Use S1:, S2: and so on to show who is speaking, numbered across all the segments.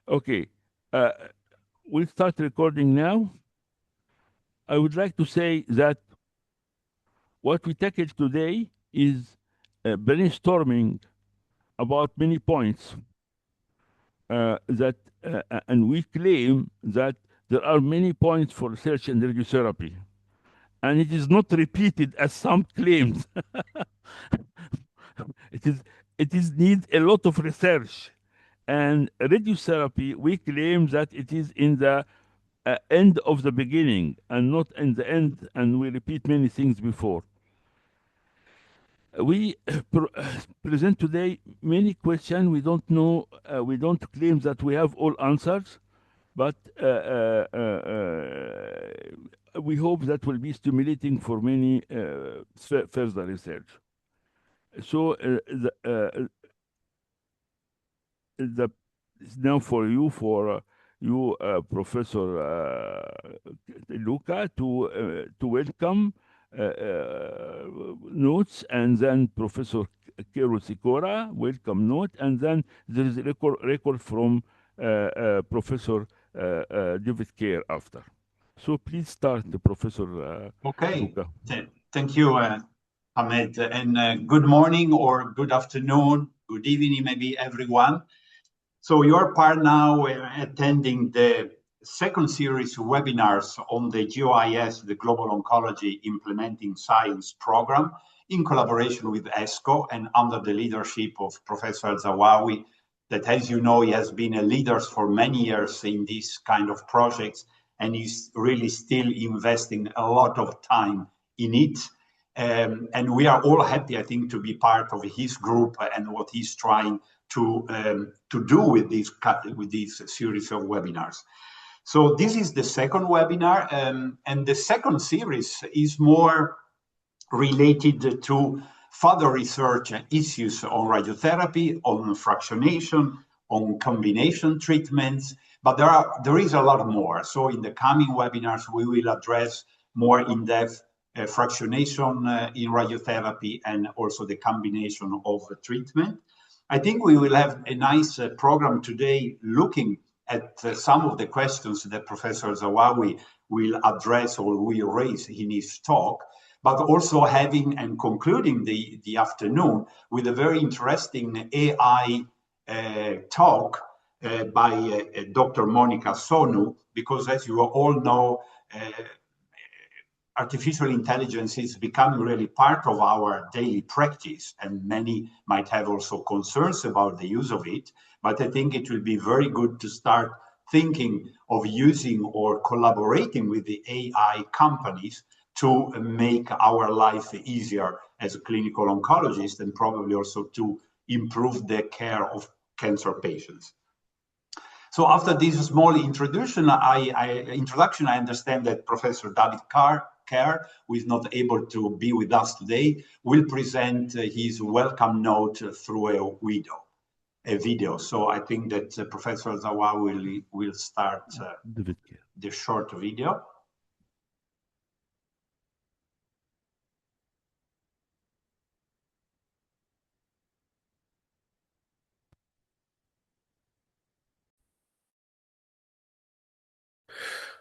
S1: Okay, uh, we'll start recording now. I would like to say that what we tackled today is brainstorming about many points and we claim that there are many points for research in radiotherapy, and it is not repeated as some claims. it is it is need a lot of research, and radiotherapy we claim that it is in the end of the beginning and not in the end, and we repeat many things before. We present today many questions. We don't know, we don't claim that we have all answers, but we hope that will be stimulating for many further research. So the now for you, Professor Luca, to welcome notes, and then Professor Kero Sikora, welcome note, and then there is a record from Professor David Kerr after. So please start, Professor
S2: Okay.
S1: Luca.
S2: Thank you, Ahmed, and good morning or good afternoon, good evening, maybe everyone. So you're part now attending the second series of webinars on the GOIS, the Global Oncology Implementing Science Program, in collaboration with ASCO and under the leadership of Professor Zawawi, that, as you know, he has been a leader for many years in these kind of projects, and he's really still investing a lot of time in it. And we are all happy, I think, to be part of his group and what he's trying to do with this series of webinars. So this is the second webinar, and the second series is more related to further research issues on radiotherapy, on fractionation, on combination treatments, but there is a lot more. So in the coming webinars, we will address more in-depth fractionation in radiotherapy and also the combination of treatment. I think we will have a nice program today looking at some of the questions that Professor Zawawi will address or will raise in his talk, but also having and concluding the afternoon with a very interesting AI talk by Dr. Monica Sonu, because as you all know, artificial intelligence is becoming really part of our daily practice, and many might have also concerns about the use of it. But I think it will be very good to start thinking of using or collaborating with the AI companies to make our life easier as a clinical oncologist, and probably also to improve the care of cancer patients. So after this small introduction, I understand that Professor David Kerr, who is not able to be with us today, will present his welcome note through a video. So I think that Professor Zawawi will start the short video.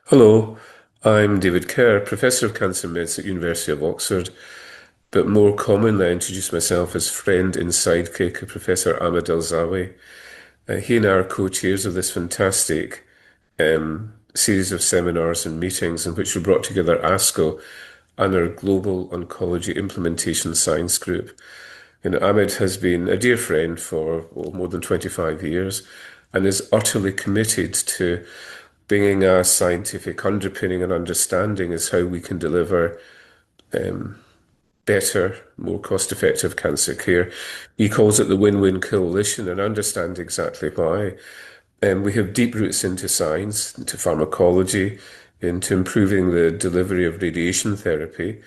S3: Hello, I'm David Kerr, Professor of Cancer Medicine at University of Oxford, but more commonly I introduce myself as friend and sidekick of Professor Ahmed Elzawi. He and I are co-chairs of this fantastic series of seminars and meetings in which we brought together ASCO and our Global Oncology Implementation Science Group. And Ahmed has been a dear friend for more than 25 years and is utterly committed to bringing a scientific underpinning and understanding as how we can deliver better, more cost-effective cancer care. He calls it the win-win coalition, and I understand exactly why. We have deep roots into science, into pharmacology, into improving the delivery of radiation therapy.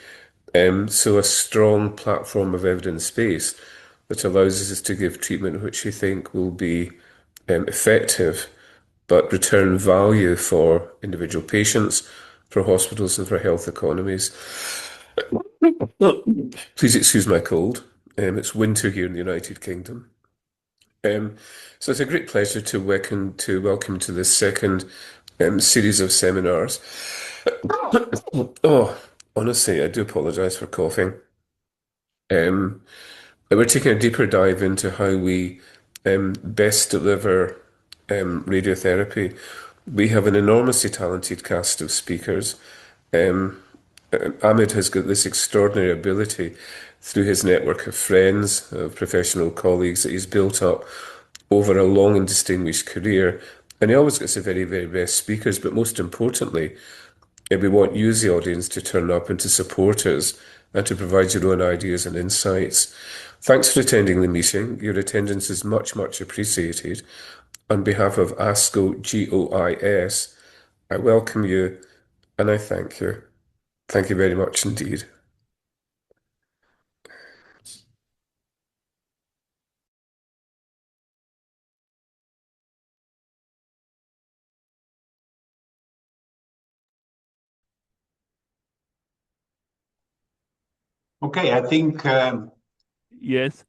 S3: So a strong platform of evidence base that allows us to give treatment which we think will be effective, but return value for individual patients, for hospitals, and for health economies. Please excuse my cold. It's winter here in the United Kingdom. So it's a great pleasure to welcome to this second series of seminars. Oh, honestly, I do apologize for coughing. Um, we're taking a deeper dive into how we best deliver radiotherapy. We have an enormously talented cast of speakers. Ahmed has got this extraordinary ability through his network of friends, of professional colleagues that he's built up over a long and distinguished career. And he always gets the very, very best speakers, but most importantly, we want you as the audience to turn up and to support us and to provide your own ideas and insights. Thanks for attending the meeting. Your attendance is much, much appreciated. On behalf of ASCO-GOIS, I welcome you and I thank you. Thank you very much indeed.
S2: Okay, I think
S1: Yes.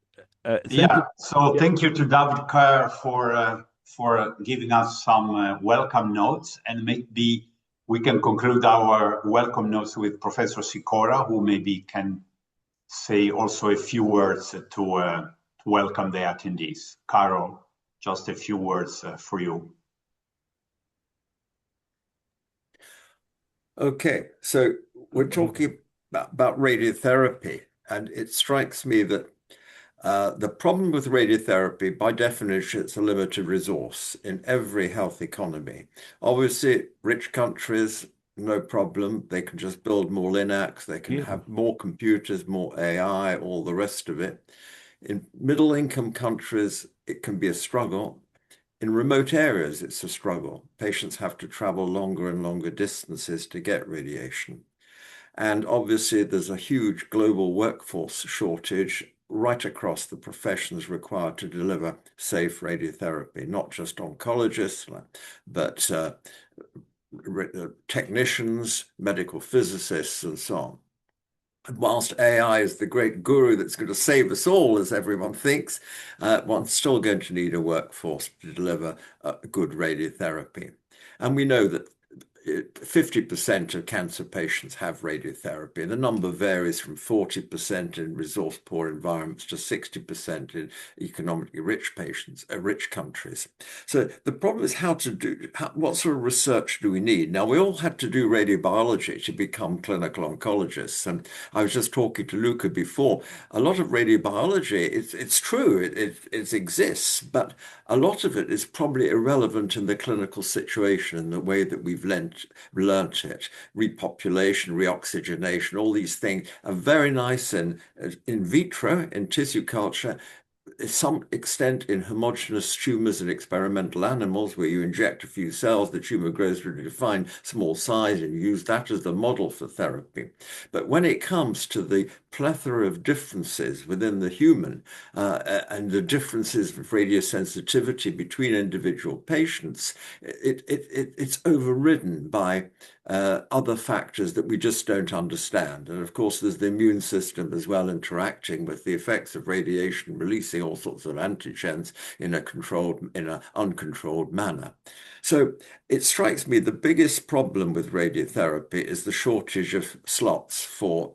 S2: yeah. So thank you to David Kerr for giving us some welcome notes, and maybe we can conclude our welcome notes with Professor Sikora, who maybe can say also a few words to welcome the attendees. Carol, just a few words for you.
S4: Okay, so we're talking about radiotherapy, and it strikes me that the problem with radiotherapy, by definition, it's a limited resource in every health economy. Obviously, rich countries, no problem. They can just build more Linux, they can have more computers, more AI, all the rest of it. In middle-income countries, it can be a struggle. In remote areas, it's a struggle. Patients have to travel longer and longer distances to get radiation. And obviously, there's a huge global workforce shortage right across the professions required to deliver safe radiotherapy, not just oncologists, but technicians, medical physicists, and so on. Whilst AI is the great guru that's going to save us all, as everyone thinks, one's still going to need a workforce to deliver good radiotherapy. And we know that 50% of cancer patients have radiotherapy. The number varies from 40% in resource-poor environments to 60% in economically rich countries. So the problem is what sort of research do we need? Now, we all had to do radiobiology to become clinical oncologists. And I was just talking to Luca before. A lot of radiobiology, it's true, it exists, but a lot of it is probably irrelevant in the clinical situation in the way that we've learnt it. Repopulation, reoxygenation, all these things are very nice in vitro, in tissue culture, to some extent in homogeneous tumors in experimental animals where you inject a few cells, the tumor grows to a defined small size and you use that as the model for therapy. But when it comes to the plethora of differences within the human and the differences of radiosensitivity between individual patients, it's overridden by other factors that we just don't understand. And of course, there's the immune system as well interacting with the effects of radiation, releasing all sorts of antigens in an uncontrolled manner. So it strikes me the biggest problem with radiotherapy is the shortage of slots for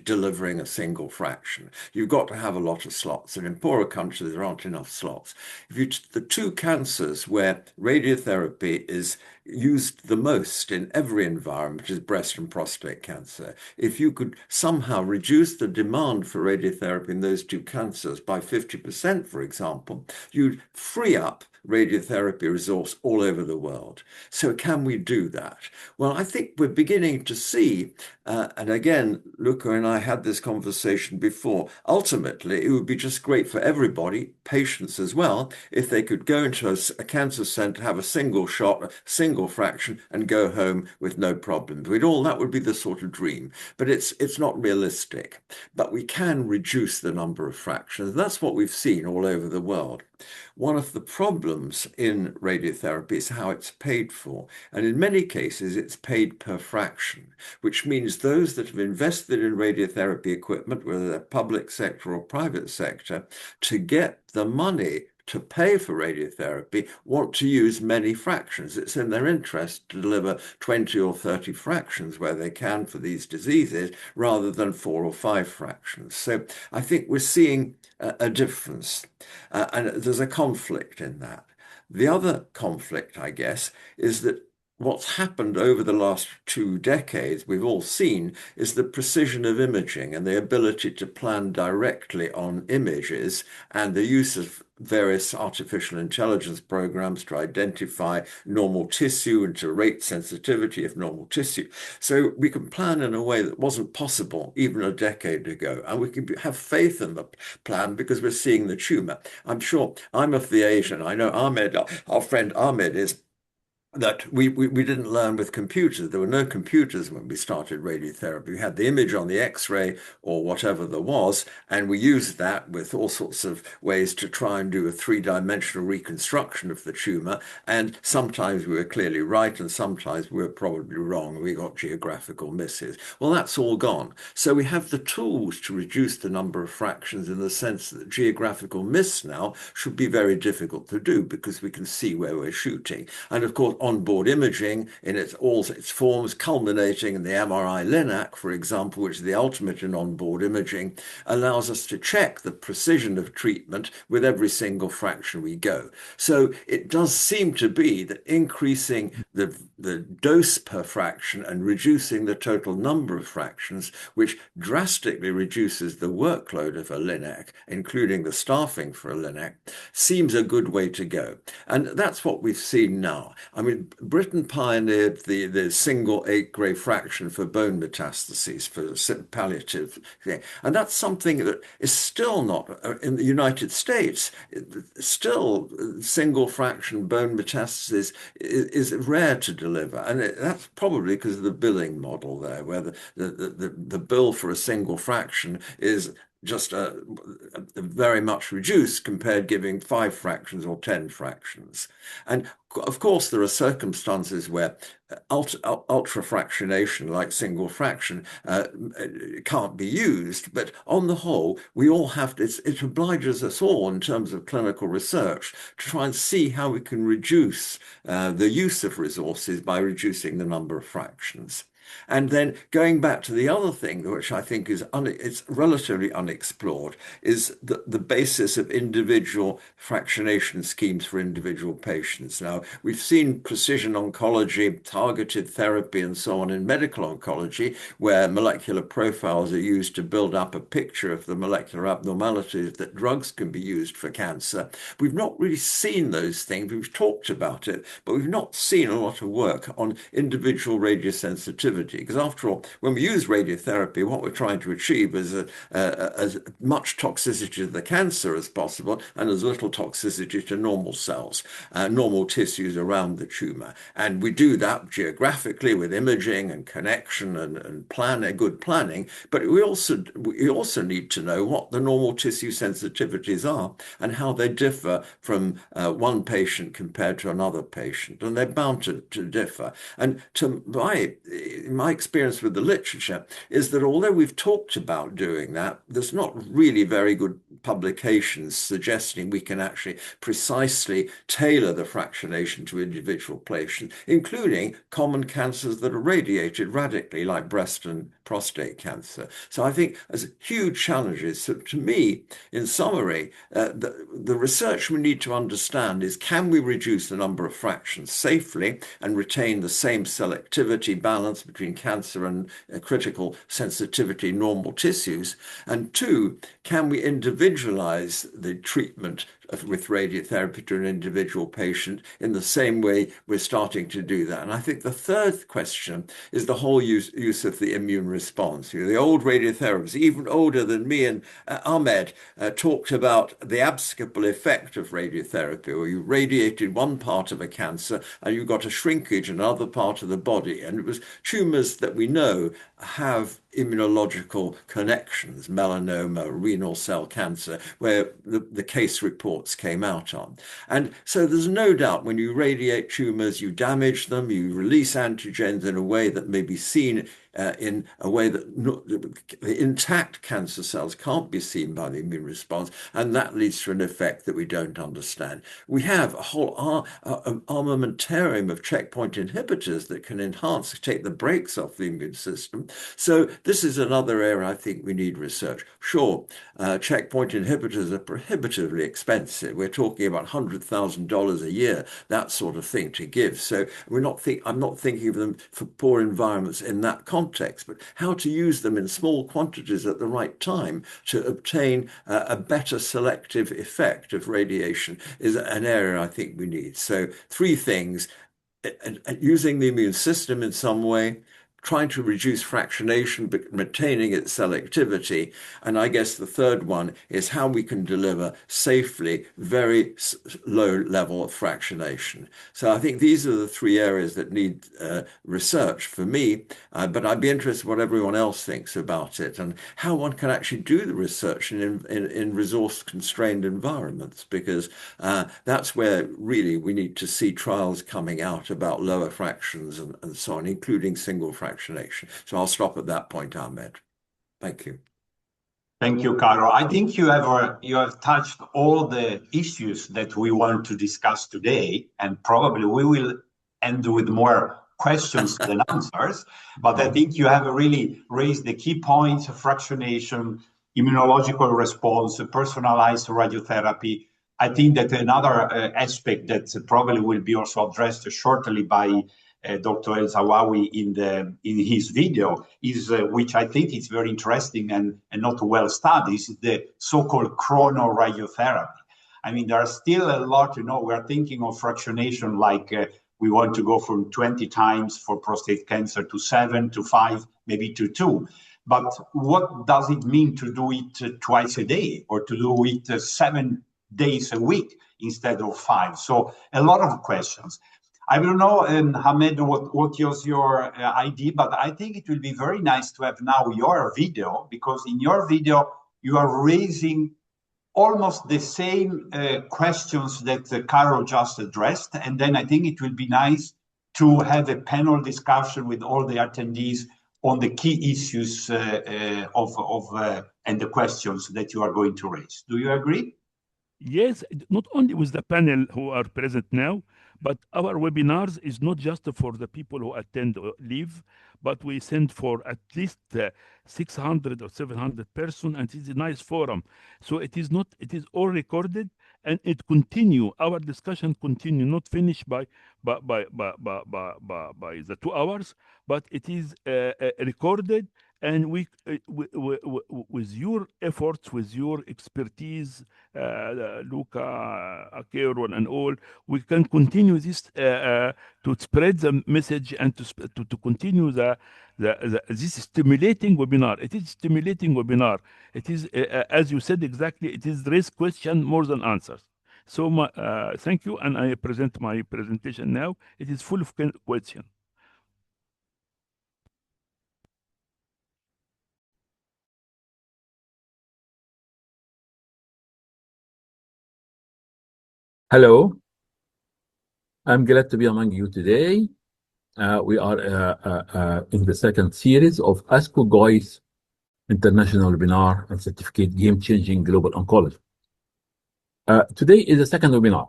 S4: delivering a single fraction. You've got to have a lot of slots, and in poorer countries, there aren't enough slots. The two cancers where radiotherapy is used the most in every environment is breast and prostate cancer. If you could somehow reduce the demand for radiotherapy in those two cancers by 50%, for example, you'd free up radiotherapy resource all over the world. So can we do that? Well, I think we're beginning to see, and again, Luca and I had this conversation before, ultimately, it would be just great for everybody, patients as well, if they could go into a cancer center, have a single shot, a single fraction, and go home with no problems. That would be the sort of dream, but it's not realistic. But we can reduce the number of fractions. That's what we've seen all over the world. One of the problems in radiotherapy is how it's paid for. And in many cases, it's paid per fraction, which means those that have invested in radiotherapy equipment, whether they're public sector or private sector, to get the money to pay for radiotherapy want to use many fractions. It's in their interest to deliver 20 or 30 fractions where they can for these diseases rather than 4 or 5 fractions. So I think we're seeing a difference, and there's a conflict in that. The other conflict, I guess, is that what's happened over the last 2 decades, we've all seen, is the precision of imaging and the ability to plan directly on images and the use of various artificial intelligence programs to identify normal tissue and to rate sensitivity of normal tissue. So we can plan in a way that wasn't possible even a decade ago. And we can have faith in the plan because we're seeing the tumor. I'm sure I'm of the age, and I know Ahmed, our friend Ahmed, is that we didn't learn with computers. There were no computers when we started radiotherapy. We had the image on the X-ray or whatever there was, and we used that with all sorts of ways to try and do a 3-dimensional reconstruction of the tumor. And sometimes we were clearly right, and sometimes we were probably wrong. We got geographical misses. Well, that's all gone. So we have the tools to reduce the number of fractions in the sense that geographical miss now should be very difficult to do because we can see where we're shooting. And of course, onboard imaging in all its forms, culminating in the MRI LINAC, for example, which is the ultimate in onboard imaging, allows us to check the precision of treatment with every single fraction we go. So it does seem to be that increasing the dose per fraction and reducing the total number of fractions, which drastically reduces the workload of a LINAC, including the staffing for a LINAC, seems a good way to go. And that's what we've seen now. I mean, Britain pioneered the single 8-gray fraction for bone metastases, for palliative thing. And that's something that is still not, in the United States, still single fraction bone metastasis is rare to deliver. And that's probably because of the billing model there, where the bill for a single fraction is just very much reduced compared giving 5 fractions or 10 fractions. And of course, there are circumstances where ultrafractionation, like single fraction, can't be used. But on the whole, we all have to, it obliges us all in terms of clinical research to try and see how we can reduce the use of resources by reducing the number of fractions. And then going back to the other thing, which I think is it's relatively unexplored, is the basis of individual fractionation schemes for individual patients. Now, we've seen precision oncology, targeted therapy, and so on in medical oncology, where molecular profiles are used to build up a picture of the molecular abnormalities that drugs can be used for cancer. We've not really seen those things. We've talked about it, but we've not seen a lot of work on individual radiosensitivity. Because after all, when we use radiotherapy, what we're trying to achieve is as much toxicity to the cancer as possible and as little toxicity to normal cells, normal tissues around the tumor. And we do that geographically with imaging and connection and good planning. But we also need to know what the normal tissue sensitivities are and how they differ from one patient compared to another patient. And they're bound to differ. And to my experience with the literature is that although we've talked about doing that, there's not really very good publications suggesting we can actually precisely tailor the fractionation to individual patients, including common cancers that are radiated radically, like breast and prostate cancer. So I think there's huge challenges. So to me, in summary, the research we need to understand is, can we reduce the number of fractions safely and retain the same selectivity balance between cancer and critical sensitivity normal tissues? And 2, can we individualize the treatment with radiotherapy to an individual patient in the same way we're starting to do that? And I think the third question is the whole use of the immune response. The old radiotherapists, even older than me and Ahmed, talked about the abscopal effect of radiotherapy, where you radiated one part of a cancer and you got a shrinkage in another part of the body. And it was tumors that we know have immunological connections, melanoma, renal cell cancer, where the case reports came out on. And so there's no doubt when you radiate tumors, you damage them, you release antigens in a way that may be seen in a way that the intact cancer cells can't be seen by the immune response, and that leads to an effect that we don't understand. We have a whole armamentarium of checkpoint inhibitors that can enhance, take the brakes off the immune system. So this is another area I think we need research. Sure, checkpoint inhibitors are prohibitively expensive. We're talking about $100,000 a year, that sort of thing to give. So I'm not thinking of them for poor environments in that context, but how to use them in small quantities at the right time to obtain a better selective effect of radiation is an area I think we need. So three things: using the immune system in some way, trying to reduce fractionation but maintaining its selectivity. And I guess the third one is how we can deliver safely very low level of fractionation. So I think these are the three areas that need research for me, but I'd be interested in what everyone else thinks about it and how one can actually do the research in resource-constrained environments, because that's where really we need to see trials coming out about lower fractions and so on, including single fractionation. So I'll stop at that point, Ahmed. Thank you.
S2: Thank you, Caro. I think you have touched all the issues that we want to discuss today, and probably we will end with more questions than answers. But I think you have really raised the key points of fractionation, immunological response, personalized radiotherapy. I think that another aspect that probably will be also addressed shortly by Dr. El-Zawawi in his video is, which I think is very interesting and not well studied, is the so-called chronoradiotherapy. I mean, there are still a lot, we're thinking of fractionation like we want to go from 20 times for prostate cancer to 7 to 5, maybe to 2. But what does it mean to do it twice a day or to do it 7 days a week instead of 5? So a lot of questions. I don't know, Hamed, what was your idea, but I think it will be very nice to have now your video, because in your video, you are raising almost the same questions that Caro just addressed. And then I think it will be nice to have a panel discussion with all the attendees on the key issues and the questions that you are going to raise. Do you agree?
S1: Yes, not only with the panel who are present now, but our webinars is not just for the people who attend or leave, but we send for at least 600 or 700 person, and it's a nice forum. So it is all recorded, and it continue. Our discussion continue, not finished by the 2 hours, but it is recorded. And we, with your efforts, with your expertise, Luca, Akeron, and all, we can continue this to spread the message and to continue this stimulating webinar. It is stimulating webinar. It is, as you said exactly, it is raise question more than answers. So thank you, and I present my presentation now. It is full of questions.
S5: Hello, I'm glad to be among you today. We are in the second series of ASCO-GOIS International Webinar and Certificate Game-Changing Global Oncology. Today is the second webinar,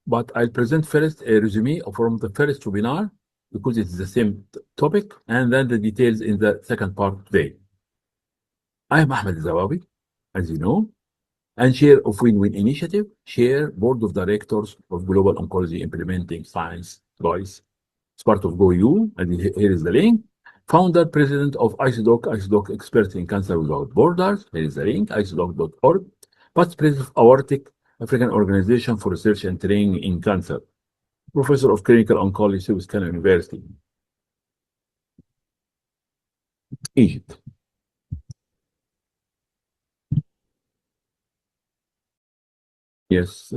S5: but I'll present first a resume from the first webinar because it's the same topic, and then the details in the second part today. I am Ahmed El-Zawawi, as you know, and chair of Win-Win Initiative, chair board of directors of Global Oncology Implementing Science, GOIS. It's part of GoU, and here is the link. Founder, president of ISODOC Experts in Cancer Without Borders. Here is the link, isodoc.org. Past president of AORTIC, African Organization for Research and Training in Cancer. Professor of Clinical Oncology with Kano University, Egypt. Yes.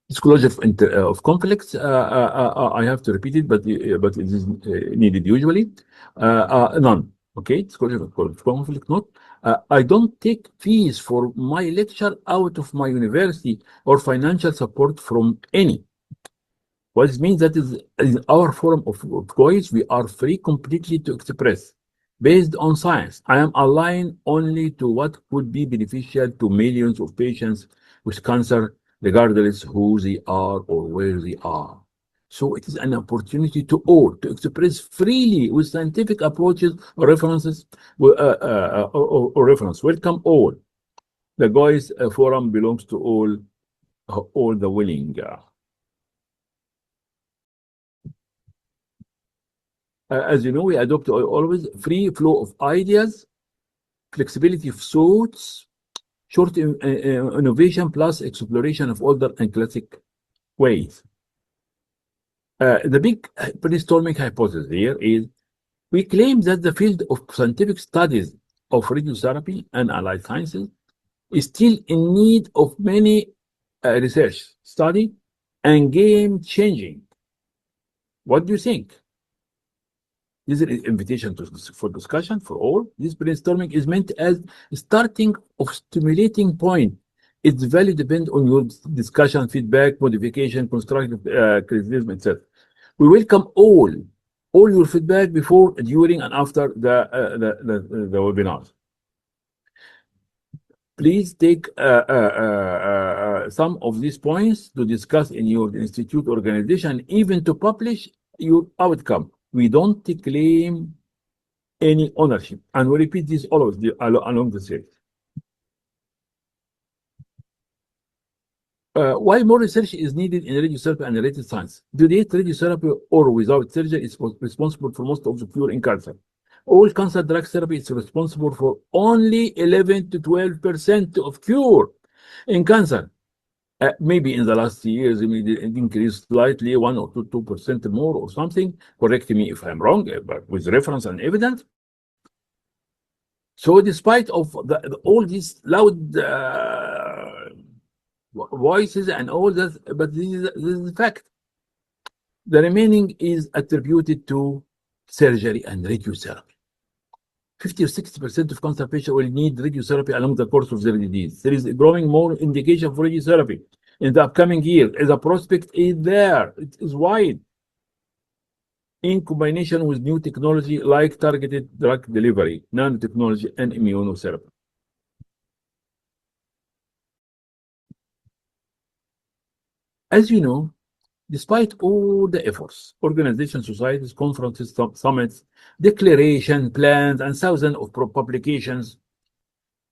S5: Disclosure of conflicts. I have to repeat it, but it is needed usually. None. Okay. Disclosure of conflict. Not. I don't take fees for my lecture out of my university or financial support from any. What it means that is in our form of GOIS, we are free completely to express based on science. I am aligned only to what could be beneficial to millions of patients with cancer, regardless who they are or where they are. So it is an opportunity to all to express freely with scientific approaches or references or reference. Welcome all. The GOIS forum belongs to all the willing. As you know, we adopt always free flow of ideas, flexibility of thoughts, short innovation plus exploration of older and classic ways. The big brainstorming hypothesis here is we claim that the field of scientific studies of radiotherapy and allied sciences is still in need of many research, study, and game changing. What do you think? This is an invitation for discussion for all. This brainstorming is meant as a starting of stimulating point. Its value depends on your discussion, feedback, modification, constructive criticism, etc. We welcome all your feedback before, during, and after the webinars. Please take some of these points to discuss in your institute organization, even to publish your outcome. We don't claim any ownership, and we repeat this always along the series. Why more research is needed in radiotherapy and related science? Today, radiotherapy or without surgery is responsible for most of the cure in cancer. All cancer drug therapy is responsible for only 11 to 12% of cure in cancer. Maybe in the last years, it increased slightly, 1 or 2% more or something. Correct me if I'm wrong, but with reference and evidence. So despite of all these loud voices and all that, but this is a fact. The remaining is attributed to surgery and radiotherapy. 50 or 60% of cancer patients will need radiotherapy along the course of their disease. There is a growing more indication for radiotherapy in the upcoming years. The prospect is there. It is wide. In combination with new technology like targeted drug delivery, nanotechnology, and immunotherapy. As you know, despite all the efforts, organizations, societies, conferences, summits, declaration, plans, and thousands of publications,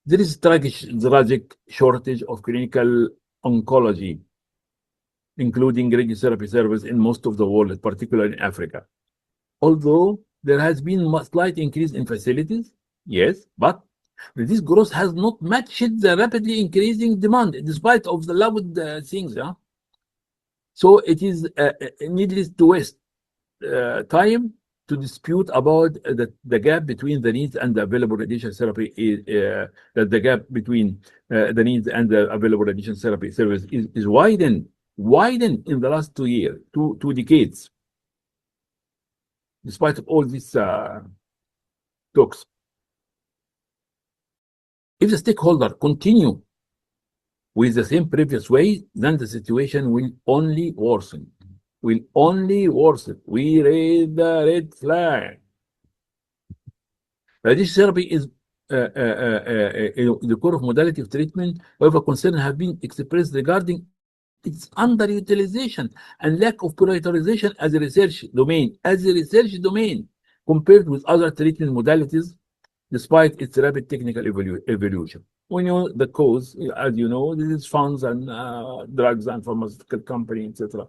S5: there is tragic shortage of clinical oncology, including radiotherapy service in most of the world, particularly in Africa. Although there has been a slight increase in facilities, yes, but this growth has not matched the rapidly increasing demand, despite of the loud things. Yeah? So it is needless to waste time to dispute about the gap between the needs and the available radiation therapy. That the gap between the needs and the available radiation therapy service is widened in the last 2 years, two decades. Despite of all these talks, if the stakeholder continue with the same previous way, then the situation will only worsen. We raise the red flag. Radiation therapy is the core of modality of treatment. However, concerns have been expressed regarding its underutilization and lack of prioritization as a research domain, compared with other treatment modalities, despite its rapid technical evolution. We know the cause, as you know, this is funds and drugs and pharmaceutical company, etc.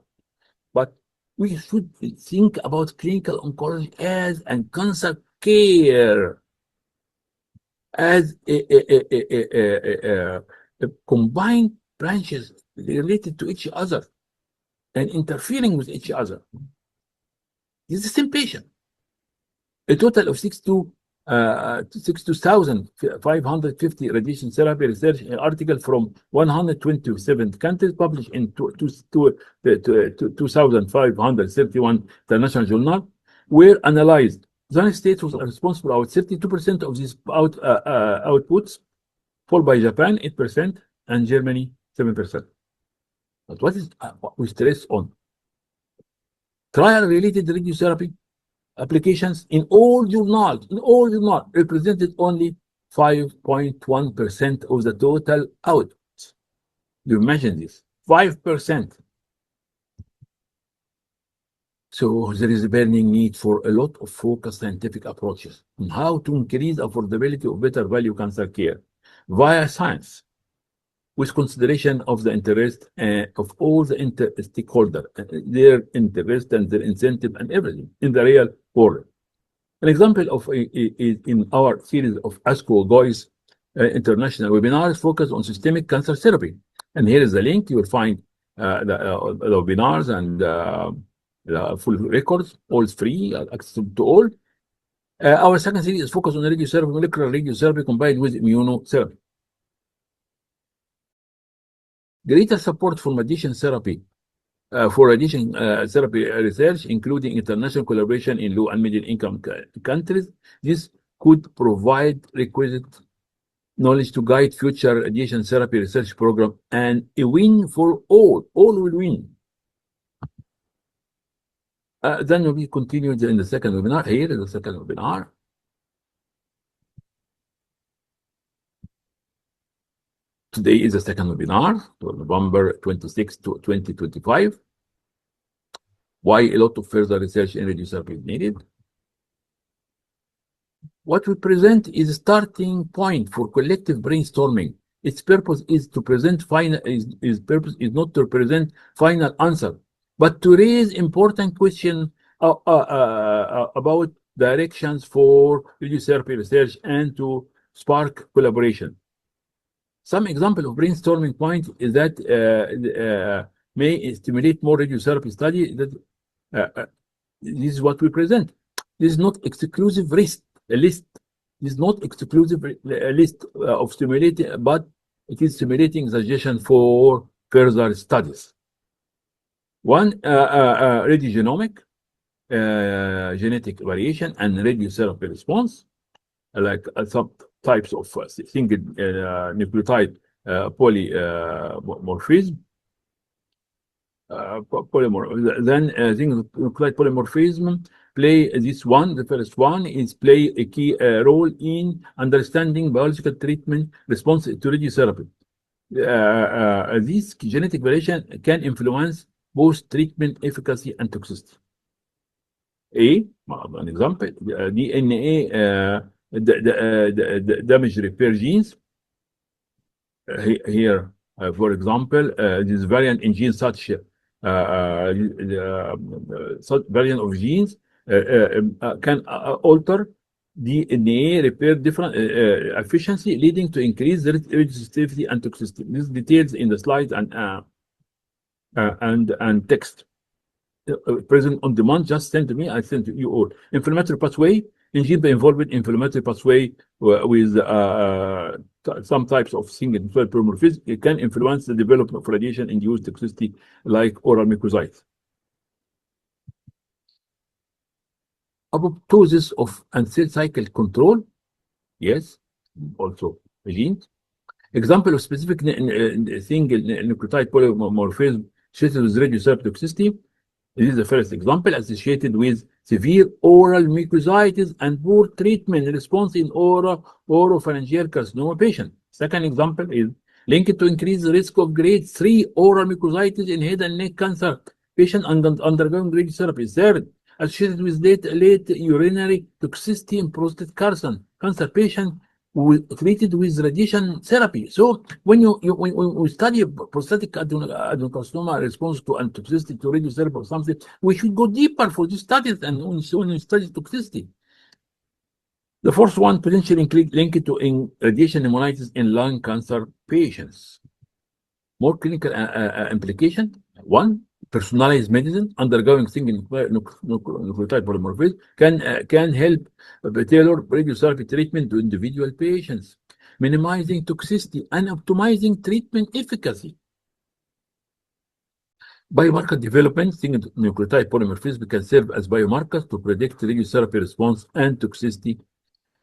S5: But we should think about clinical oncology as and cancer care as a combined branches related to each other and interfering with each other. This is the same patient. A total of 62,550 radiation therapy research articles from 127 countries published in 2,531 international journals were analyzed. The United States was responsible for 32% of these outputs, followed by Japan 8% and Germany 7%. But what is we stress on? trial-related radiotherapy applications in all journals, represented only 5.1% of the total output. You imagine this, 5%. So there is a burning need for a lot of focused scientific approaches on how to increase affordability of better value cancer care via science, with consideration of the interest of all the stakeholders, their interest and their incentive and everything in the real world. An example of is in our series of ASCO-GOIS international webinars focused on systemic cancer therapy. And here is the link. You will find the webinars and the full records, all free, accessible to all. Our second series is focused on radiotherapy, molecular radiotherapy combined with immunotherapy. Greater support for radiation therapy, therapy research, including international collaboration in low and middle income countries. This could provide requisite knowledge to guide future radiation therapy research program, and a win for all. All will win. Then we continue in the second webinar. Here is the second webinar. Today is the second webinar, November 26 to 2025. Why a lot of further research in radiotherapy is needed. What we present is a starting point for collective brainstorming. Its purpose is to present its purpose is not to present final answer, but to raise important questions about directions for radiotherapy research and to spark collaboration. Some example of brainstorming point is that may stimulate more radiotherapy study. That this is what we present. This is not exclusive list. This is not exclusive list of stimulating, but it is stimulating suggestion for further studies. One, radiogenomic, genetic variation, and radiotherapy response, like some types of single nucleotide polymorphism. Then single nucleotide polymorphism play this one. The first one is play a key role in understanding biological treatment response to radiotherapy. This genetic variation can influence both treatment efficacy and toxicity. An example, DNA damage repair genes. Here, for example, this variant in gene such variant of genes can alter DNA repair different efficiency, leading to increased resistivity and toxicity. These details in the slides and text. Present on demand, just send to me. I send to you all. Inflammatory pathway. Gene involved in inflammatory pathway with some types of single nucleotide polymorphism. It can influence the development of radiation-induced toxicity like oral mucositis. Apoptosis of and cell cycle control. Yes, also a gene. Example of specific single nucleotide polymorphism associated with radiotherapy toxicity. This is the first example associated with severe oral mucositis and poor treatment response in oropharyngeal carcinoma patient. Second example is linked to increased risk of grade 3 oral mucositis in head and neck cancer patient undergoing radiotherapy. Third, associated with late urinary toxicity in prostate cancer patient treated with radiation therapy. So when we study prostatic adenocarcinoma response to and toxicity to radiotherapy or something, we should go deeper for these studies and when we study toxicity. The fourth one, potentially linked to radiation pneumonitis in lung cancer patients. More clinical implication. One, personalized medicine undergoing single nucleotide polymorphism can help tailor radiotherapy treatment to individual patients, minimizing toxicity and optimizing treatment efficacy. Biomarker development, single nucleotide polymorphism can serve as biomarkers to predict radiotherapy response and toxicity,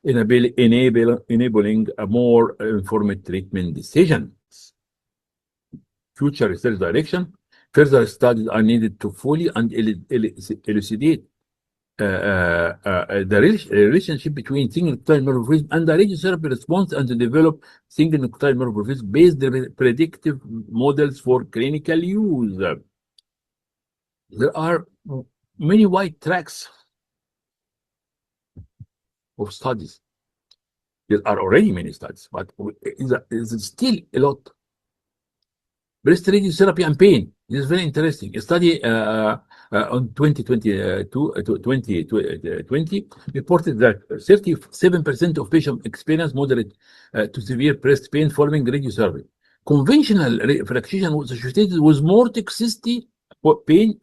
S5: enabling a more informed treatment decisions. Future research direction. Further studies are needed to fully and elucidate the relationship between single nucleotide morphorism and the radiotherapy response, and to develop single nucleotide morphorism based predictive models for clinical use. There are many wide tracks of studies. There are already many studies, but is still a lot. Breast radiotherapy and pain. This is very interesting. A study on 2020 reported that 37% of patients experience moderate to severe breast pain following radiotherapy. Conventional fractionation was associated with more toxicity, pain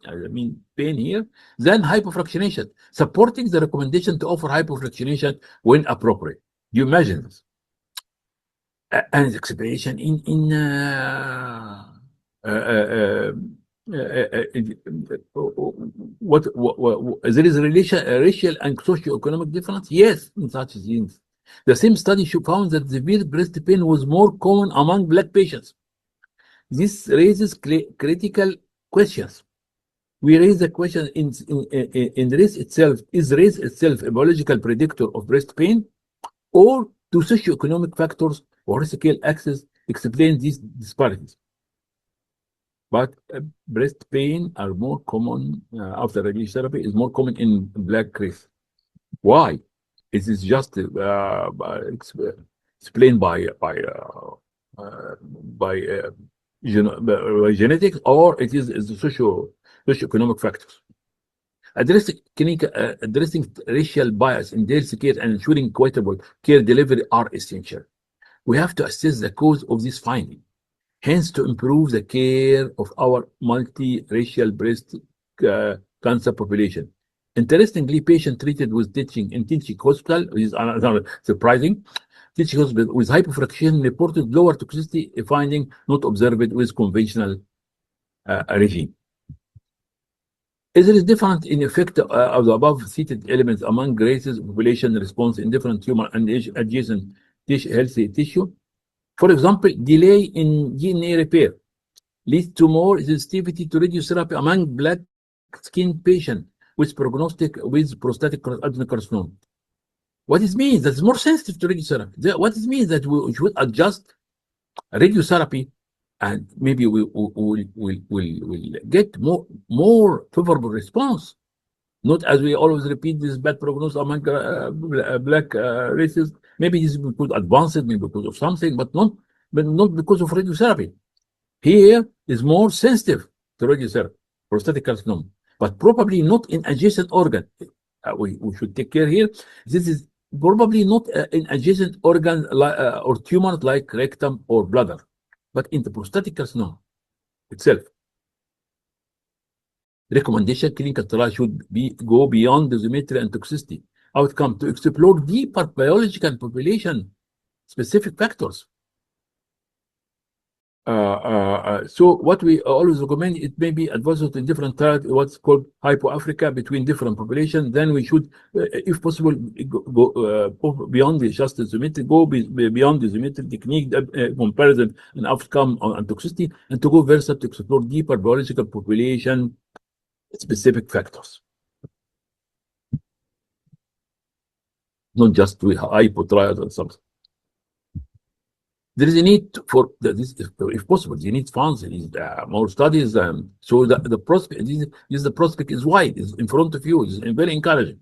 S5: here, than hypofractionation, supporting the recommendation to offer hypofractionation when appropriate. You imagine this? And expiration in what there is a racial and socioeconomic difference? Yes, in such genes. The same study found that severe breast pain was more common among Black patients. This raises critical questions. We raise the question in race itself. Is race itself a biological predictor of breast pain, or do socioeconomic factors or scale access explain these disparities? But breast pain are more common after radiotherapy is more common in Black race. Why? It is just explained by genetics, or it is the socioeconomic factors. Addressing racial bias in health care and ensuring equitable care delivery are essential. We have to assess the cause of this finding, hence to improve the care of our multiracial breast cancer population. Interestingly, patients treated with teaching in teaching hospital, which is surprising, teaching hospital with hypofractionation reported lower toxicity, a finding not observed with conventional regime. Is there difference in effect of the above cited elements among races, population response in different tumor and adjacent healthy tissue? For example, delay in DNA repair leads to more sensitivity to radiotherapy among Black skin patients with prostatic adenocarcinoma. What it means that it's more sensitive to radiotherapy. What it means that we should adjust radiotherapy, and maybe we'll get more favorable response. Not as we always repeat this bad prognosis among Black races. Maybe this is because advanced, maybe because of something, but not because of radiotherapy. Here is more sensitive to radiotherapy, prostatic carcinoma, but probably not in adjacent organ. We should take care here. This is probably not in adjacent organ or tumors like rectum or bladder, but in the prostatic carcinoma itself. Recommendation: clinical trial should go beyond dosimetry and toxicity outcome to explore deeper biological and population specific factors. So what we always recommend, it may be advisable in different trials, what's called hypo-Africa between different populations. Then we should, if possible, go beyond the just dosimetry, go beyond the dosimetry technique, comparison and outcome and toxicity, and to go versa to explore deeper biological population specific factors. Not just with hypo trials or something. There is a need for this, if possible. You need funds, you need more studies. So the prospect, the prospect is wide, is in front of you. It's very encouraging.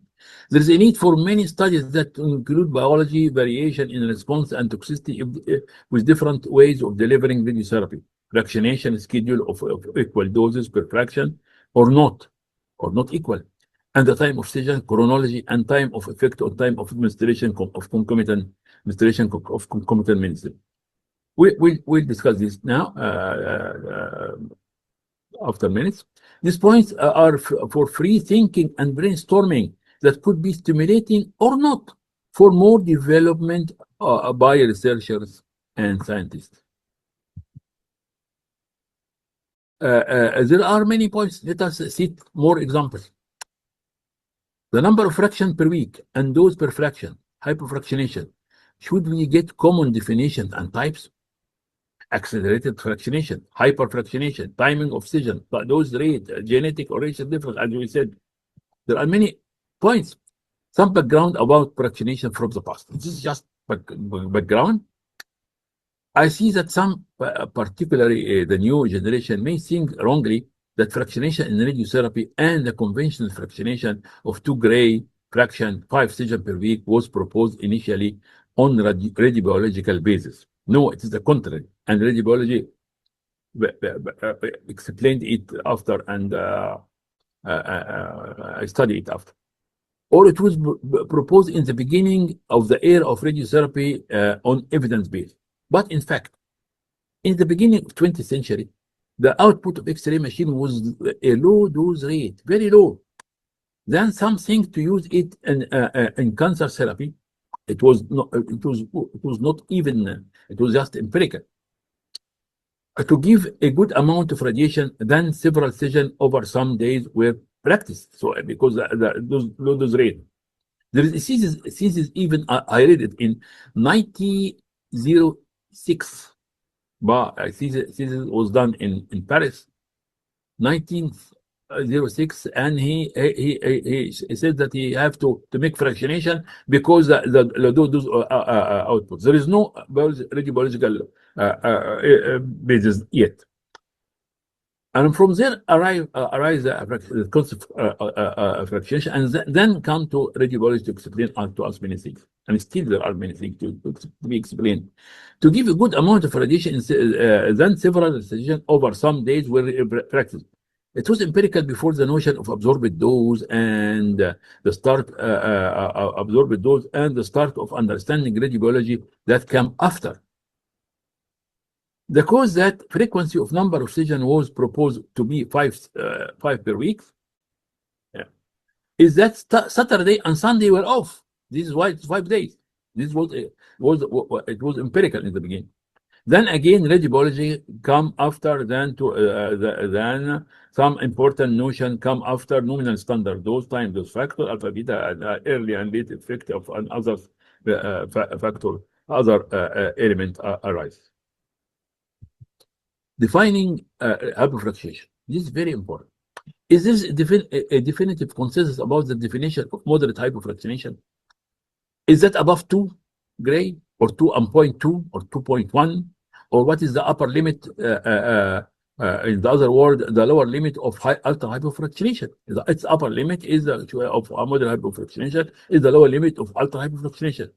S5: There is a need for many studies that include biology, variation in response and toxicity with different ways of delivering radiotherapy. Fractionation schedule of equal doses per fraction, or not equal, and the time of session, chronology, and time of effect or time of administration of concomitant medicine. We'll discuss this now after minutes. These points are for free thinking and brainstorming that could be stimulating or not for more development by researchers and scientists. There are many points. Let us see more examples. The number of fractions per week and dose per fraction, hypofractionation. Should we get common definitions and types? accelerated fractionation, hyperfractionation, timing of fission, dose rate, genetic or racial difference, as we said. There are many points. Some background about fractionation from the past. This is just background. I see that some, particularly the new generation, may think wrongly that fractionation in radiotherapy and the conventional fractionation of 2 gray fraction 5 sessions per week was proposed initially on radiobiological basis. No, it is the contrary. And radiobiology explained it after, and I studied it after. Or it was proposed in the beginning of the era of radiotherapy on evidence base. But in fact, in the beginning of 20th century, the output of X-ray machine was a low dose rate, very low. Then some think to use it in cancer therapy. It was not. It was not even. It was just empirical. To give a good amount of radiation, then several sessions over some days were practiced. So because those low dose rate, there is a thesis even I read it in 1906. But thesis was done in Paris, 1906, and he said that he have to make fractionation because the those outputs. There is no radiobiological basis yet. And from there arise the concept of fractionation, and then come to radiobiology to explain to us many things. And still there are many things to be explained. To give a good amount of radiation, then several sessions over some days were practiced. It was empirical before the notion of absorbed dose and the start absorbed dose and the start of understanding radiobiology that came after. The cause that frequency of number of sessions was proposed to be five per week, is that Saturday and Sunday were off. This is why it's 5 days. This was empirical in the beginning. Then again, radiobiology come after. Then some important notion come after: nominal standard dose, time dose factor, alpha beta, and early and late effect of other factor, other element arise. Defining hypofractionation. This is very important. Is this a definitive consensus about the definition of moderate hypofractionation? Is that above 2 gray or 2.2 or 2.1? Or what is the upper limit, in the other word, the lower limit of ultra hypofractionation? Its upper limit is of moderate hypofractionation, is the lower limit of ultra hypofractionation.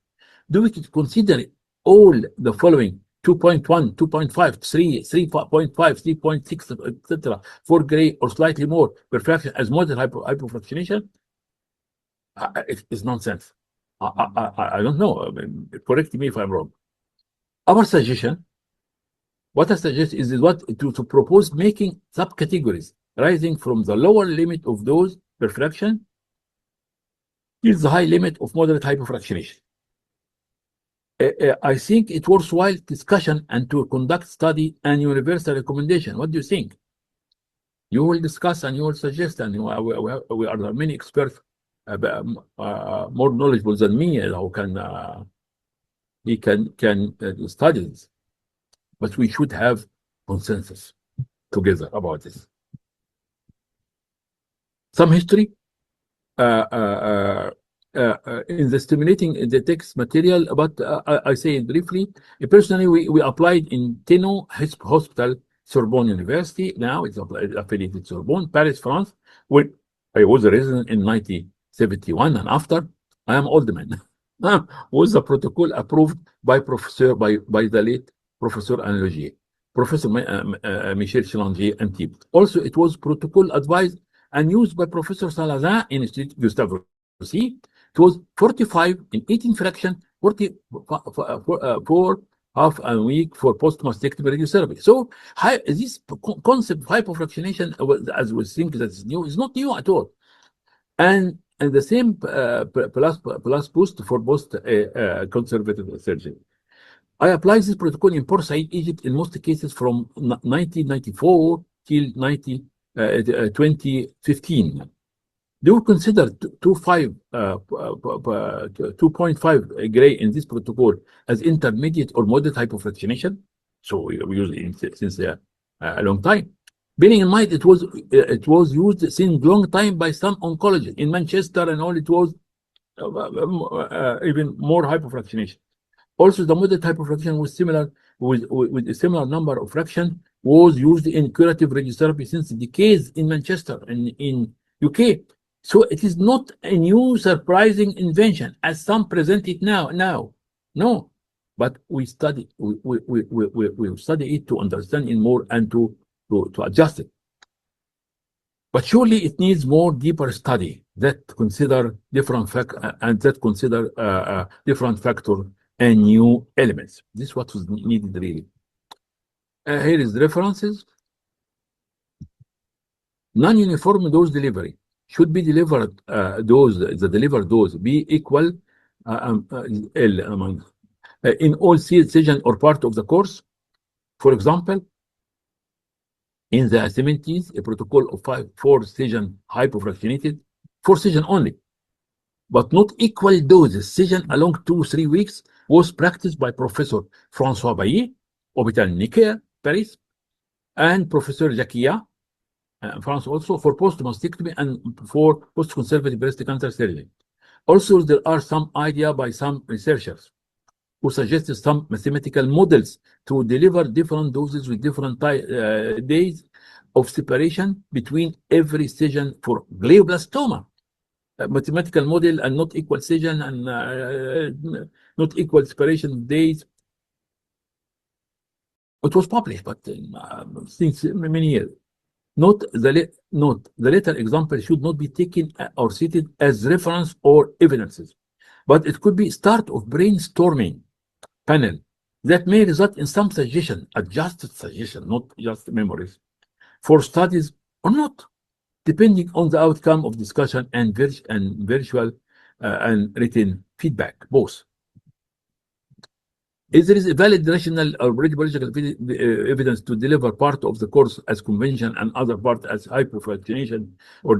S5: Do we consider all the following: 2.1, 2.5, 3, 3.5, 3.6, etc., 4 gray or slightly more per fraction as moderate hypofractionation? It's nonsense. I don't know. I mean, correct me if I'm wrong. Our suggestion, what I suggest is what to propose making subcategories rising from the lower limit of dose per fraction till the high limit of moderate hypofractionation. I think it worthwhile discussion and to conduct study and universal recommendation. What do you think? You will discuss and you will suggest, and we are many experts more knowledgeable than me who can study this. But we should have consensus together about this. Some history. In the stimulating the text material, but I say it briefly. Personally, we applied in Teno Hospital, Sorbonne University. Now it's affiliated Sorbonne, Paris, France, when I was a resident in 1971 and after. I am old man. Was the protocol approved by the late Professor Analogier, Professor Michel Chilangier, and team. Also, it was protocol advised and used by Professor Salazar in Institut Gustave Roussy. It was 45 in 18 fraction, 44 half a week for post-mastectomy radiotherapy. So this concept of hypofractionation, as we think that is new, is not new at all. And the same plus boost for post-conservative surgery. I applied this protocol in Port Said, Egypt, in most cases from 1994 till 2015. Do you consider 2.5 gray in this protocol as intermediate or moderate hypofractionation? So we use it since a long time. Bearing in mind, it was used since long time by some oncologists in Manchester and all. It was even more hypofractionation. Also, the model hypofraction was similar with a similar number of fraction was used in curative radiotherapy since decades in Manchester and in UK. So it is not a new surprising invention as some present it now. No, but we study we study it to understand it more and to adjust it. But surely it needs more deeper study that consider different different factor and new elements. This is what was needed really. Here is the references. Non-uniform dose delivery should be delivered. The delivered dose be equal L among in all sessions or part of the course. For example, in the 70s, a protocol of 4 sessions hypofractionated, 4 sessions only, but not equal doses session along 2-3 weeks was practiced by Professor François Bailly, Hôpital Necker, Paris, and Professor Jacquia, France also, for post-mastectomy and for post-conservative breast cancer surgery. Also, there are some idea by some researchers who suggested some mathematical models to deliver different doses with different days of separation between every session for glioblastoma. Mathematical model and not equal session and not equal separation days. It was published, but since many years. Note the later example should not be taken or cited as reference or evidences, but it could be start of brainstorming panel that may result in some suggestion, adjusted suggestion, not just memories, for studies or not, depending on the outcome of discussion and virtual and written feedback, both. If there is a valid rational or radiological evidence to deliver part of the course as convention and other part as hypofractionation or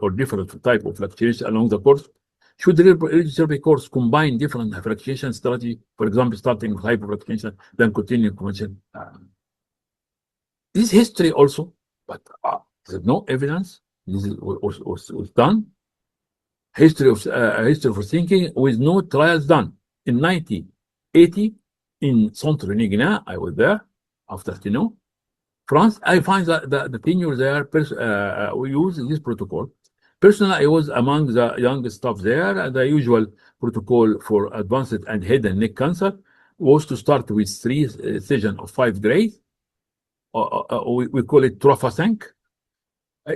S5: different type of fractionation along the course, should the radiotherapy course combine different fractionation strategy, for example, starting with hypofractionation, then continuing convention? This history also, but there's no evidence. This was done. History of thinking with no trials done in 1980 in Centre René, I was there after France. I find that the tenure there, we use this protocol. Personally, I was among the young staff there, and the usual protocol for advanced and head and neck cancer was to start with 3 sessions of 5 grades. We call it 3x5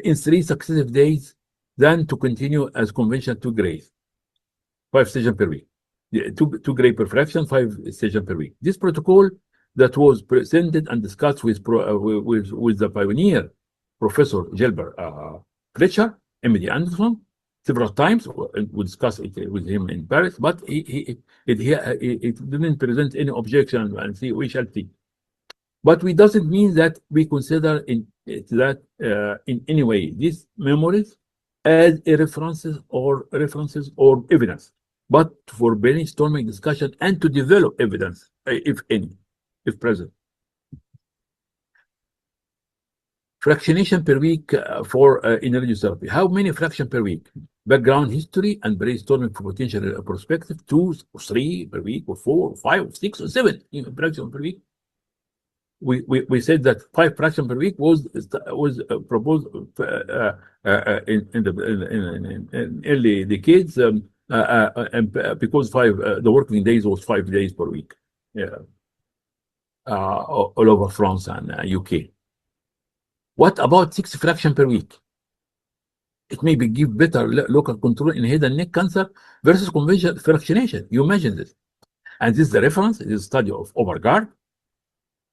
S5: in 3 successive days, then to continue as conventional 2 grades, 5 sessions per week. 2 grade per fraction, 5 sessions per week. This protocol that was presented and discussed with the pioneer, Professor Gilbert Fletcher, MD Anderson, several times. We discussed it with him in Paris, but it didn't present any objection, and see, we shall see. But we doesn't mean that we consider in any way these memories as a references or evidence, but for brainstorming discussion and to develop evidence, if any, if present. Fractionation per week for in radiotherapy. How many fraction per week? Background history and brainstorming for potential perspective. 2 or 3 per week, or 4 or 5 or 6 or 7 fraction per week. We said that 5 fraction per week was proposed in early decades, and because the working days was 5 days per week, all over France and UK. What about 6 fraction per week? It may give better local control in head and neck cancer versus conventional fractionation. You imagine this, and this is the reference. It is a study of Overgaard,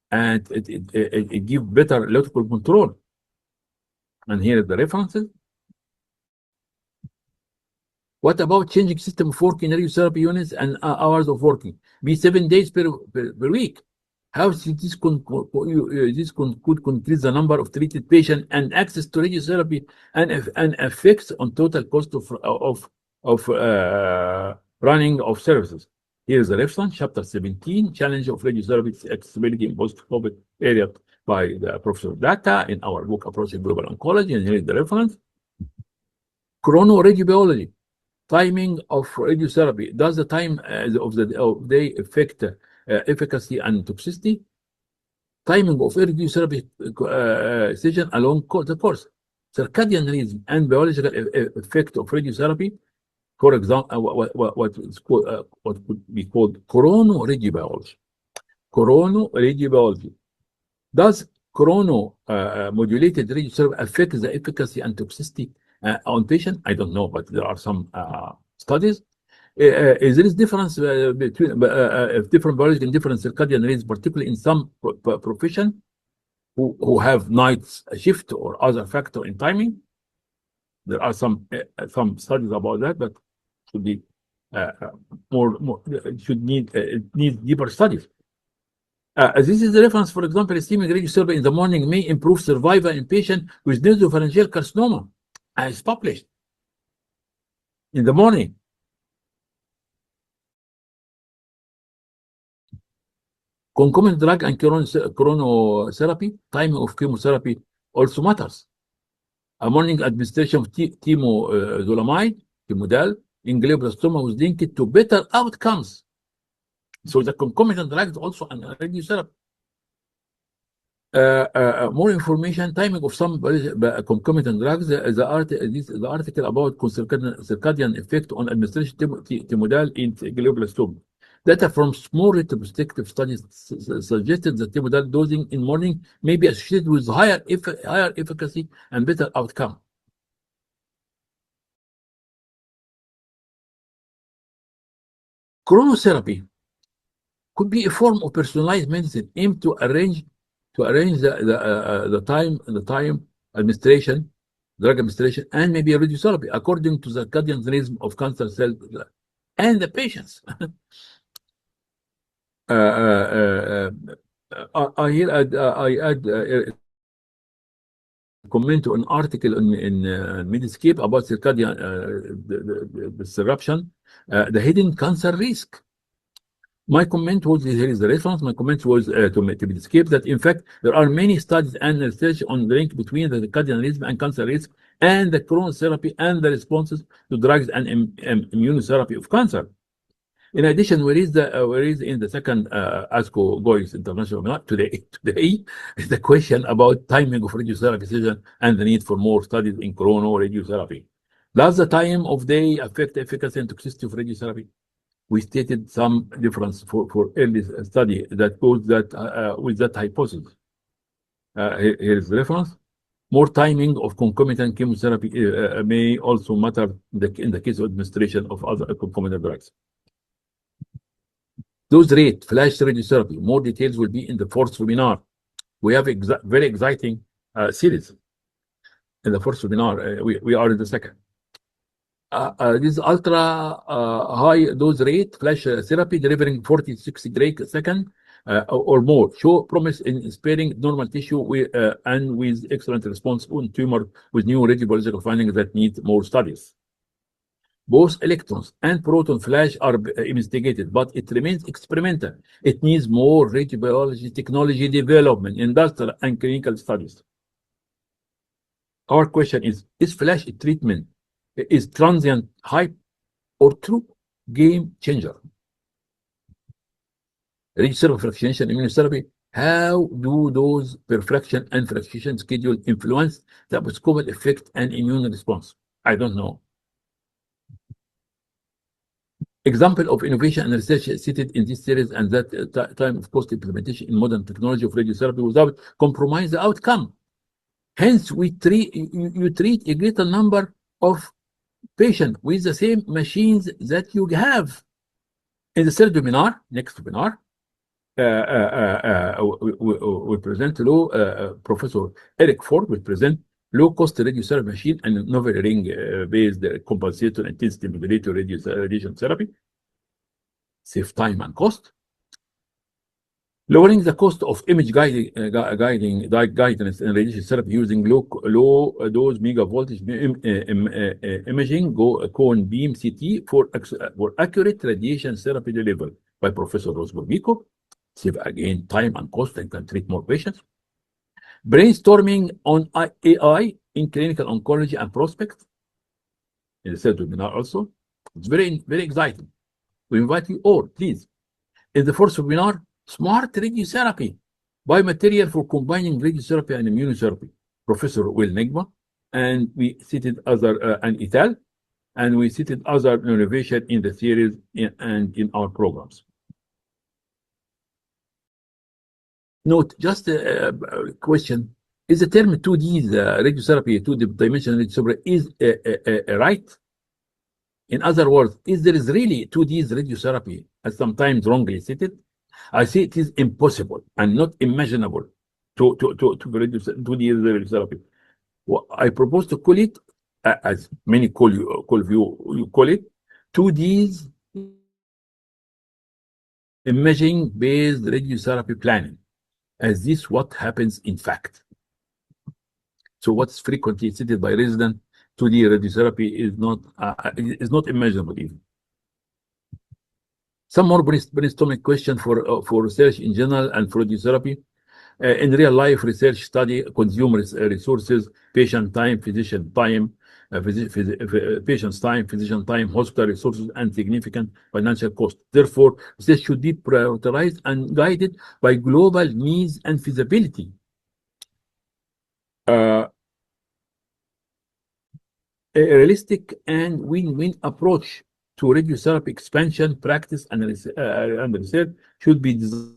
S5: and it gives better local control. And here are the references. What about changing system of work in radiotherapy units and hours of working? Be 7 days per week. How this could increase the number of treated patients and access to radiotherapy and effects on total cost of running of services. Here's the reference, chapter 17, challenge of radiotherapy accessibility in post-COVID area by the Professor Data in our book, Approaching Global Oncology, and here is the reference. Chronoradiobiology, timing of radiotherapy. Does the time of the day affect efficacy and toxicity? Timing of radiotherapy session along the course. Circadian rhythm and biological effect of radiotherapy. For example, what could be called chronoradiobiology. Chronoradiobiology. Does chrono-modulated radiotherapy affect the efficacy and toxicity on patient? I don't know, but there are some studies. There is difference between different biological and different circadian rhythms, particularly in some profession who have night shift or other factor in timing. There are some studies about that, but should be should need deeper studies. This is the reference, for example, ischemic radiotherapy in the morning may improve survival in patients with nasopharyngeal carcinoma, as published in the morning. Concomitant drug and chronotherapy, timing of chemotherapy also matters. A morning administration of temozolomide, Temodal, in glioblastoma was linked to better outcomes. So the concomitant drugs also an radiotherapy. More information, timing of some concomitant drugs. The article about circadian effect on administration Temodal in glioblastoma. Data from small retrospective studies suggested that Temodal dosing in morning may be associated with higher efficacy and better outcome. Chronotherapy could be a form of personalized medicine aimed to arrange the time administration, drug administration, and maybe radiotherapy according to the circadian rhythm of cancer cells and the patients. I add comment to an article in Medscape about circadian disruption, the hidden cancer risk. My comment was, here is the reference, my comment was to Medscape that in fact there are many studies and research on the link between the circadian rhythm and cancer risk and the chronotherapy and the responses to drugs and immunotherapy of cancer. In addition, where is in the second ASCO-GOIS international today is the question about timing of radiotherapy session and the need for more studies in chronoradiotherapy. Does the time of day affect efficacy and toxicity of radiotherapy? We stated some difference for early study that goes with that hypothesis. Here is the reference. More timing of concomitant chemotherapy may also matter in the case of administration of other concomitant drugs. Dose rate, flash radiotherapy. More details will be in the fourth webinar. We have very exciting series in the first webinar. We are in the second. This ultra high dose rate flash therapy delivering 46 gray second or more show promise in sparing normal tissue and with excellent response on tumor with new radiological findings that need more studies. Both electrons and proton flash are investigated, but it remains experimental. It needs more radiobiology technology development, industrial and clinical studies. Our question is flash treatment is transient hype or true game changer? Radiotherapy fractionation immunotherapy, how do those per fraction and fractionation schedule influence the abscopal effect and immune response? I don't know. Example of innovation and research cited in this series and that time of course implementation in modern technology of radiotherapy without compromise the outcome. Hence, you treat a greater number of patients with the same machines that you have. In the third webinar, next webinar, we present Professor Eric Ford will present low-cost radiotherapy machine and novel ring-based compensator intensity modulator radiation therapy, save time and cost. Lowering the cost of image guidance in radiation therapy using low dose megavoltage imaging, cone beam CT for accurate radiation therapy delivered by Professor Rose Bormico. Save again time and cost and can treat more patients. Brainstorming on AI in clinical oncology and prospects. In the third webinar also. It's very, very exciting. We invite you all, please. In the fourth webinar, smart radiotherapy, biomaterial for combining radiotherapy and immunotherapy. Professor Will Nigma, and we cited other, and Ital, and we cited other innovation in the series and in our programs. Note, just a question, is the term 2D radiotherapy, two-dimensional radiotherapy, is right? In other words, is there is really 2D radiotherapy, as sometimes wrongly stated? I say it is impossible and not imaginable to produce 2D radiotherapy. Well, I propose to call it, as many call you call it, 2D imaging-based radiotherapy planning, as this what happens in fact. So what's frequently stated by resident 2D radiotherapy is not imaginable even. Some more brainstorming question for research in general and for radiotherapy. In real life research study, consume resources, patient time, physician time, patient's time, physician time, hospital resources, and significant financial cost. Therefore, research should be prioritized and guided by global needs and feasibility. A realistic and win-win approach to radiotherapy expansion, practice, and research should be designed.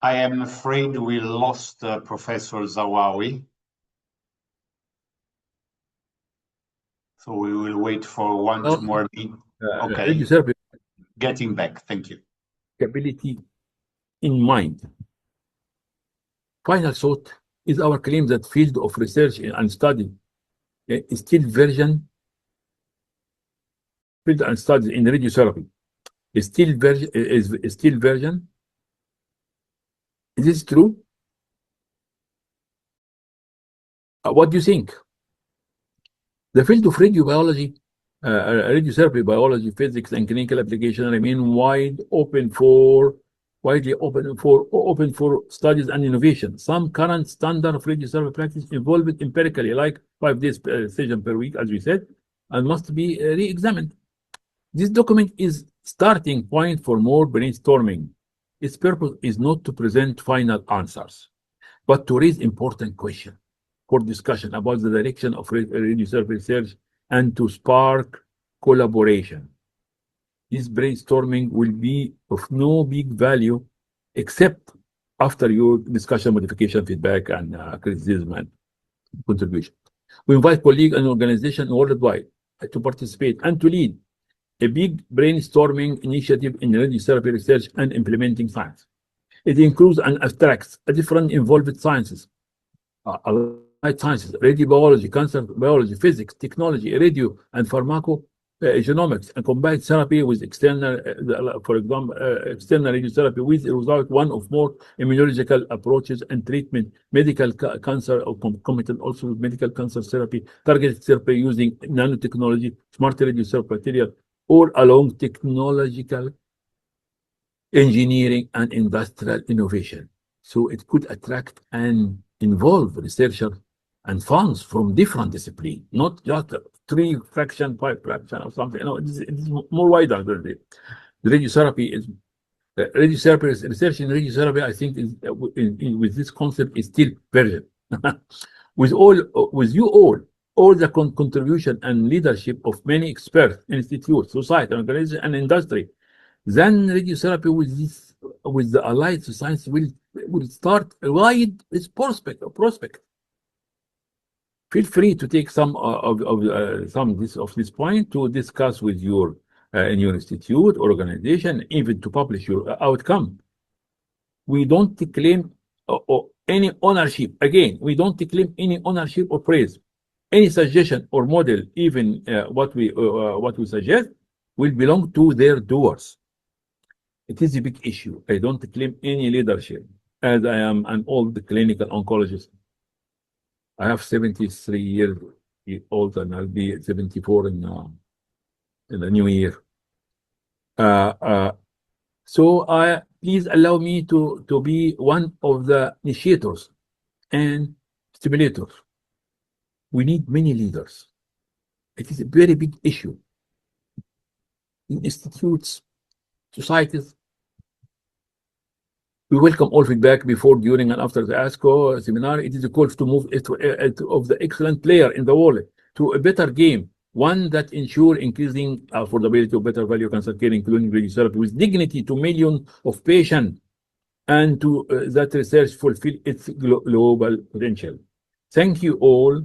S2: I am afraid we lost Professor Zawawi. So we will wait for one more minute. Okay.
S5: Radiotherapy
S2: getting back. Thank you.
S5: Ability in mind. Final thought is our claim that field of research and study is still version. Field and study in radiotherapy is still version. Is still version. Is this true? What do you think? The field of radiobiology, radiotherapy, biology, physics, and clinical application remain widely open for studies and innovation. Some current standard of radiotherapy practice involved empirically, like 5 days session per week, as we said, and must be re-examined. This document is starting point for more brainstorming. Its purpose is not to present final answers, but to raise important questions for discussion about the direction of radiotherapy research and to spark collaboration. This brainstorming will be of no big value except after your discussion, modification, feedback, and criticism and contribution. We invite colleagues and organizations worldwide to participate and to lead a big brainstorming initiative in radiotherapy research and implementing science. It includes and abstracts different involved sciences, applied sciences, radiobiology, cancer biology, physics, technology, radio, and pharmacogenomics, and combined therapy with external, for example, external radiotherapy with without one or more immunological approaches and treatment, medical cancer, or concomitant also with medical cancer therapy, targeted therapy using nanotechnology, smart radiotherapy material, or along technological engineering and industrial innovation. So it could attract and involve researchers and funds from different disciplines, not just 3 fraction, 5 fraction, or something. No, it's more wider than that. The radiotherapy is radiotherapy research in radiotherapy. I think is with this concept is still version. with you all the contribution and leadership of many experts, institutes, society, organizations, and industry, then radiotherapy with the allied science will start a wide prospect. Feel free to take some of this point to discuss with your in your institute or organization, even to publish your outcome. We don't claim any ownership. Again, we don't claim any ownership or praise. Any suggestion or model, even what we suggest, will belong to their doers. It is a big issue. I don't claim any leadership, as I am an old clinical oncologist. I have 73 years old, and I'll be 74 in the new year. So please allow me to be one of the initiators and stimulators. We need many leaders. It is a very big issue in institutes, societies. We welcome all feedback before, during, and after the ASCO seminar. It is a call to move of the excellent player in the world to a better game, one that ensures increasing affordability of better value cancer care, including radiotherapy, with dignity to millions of patients, and to that research fulfill its global potential. Thank you all.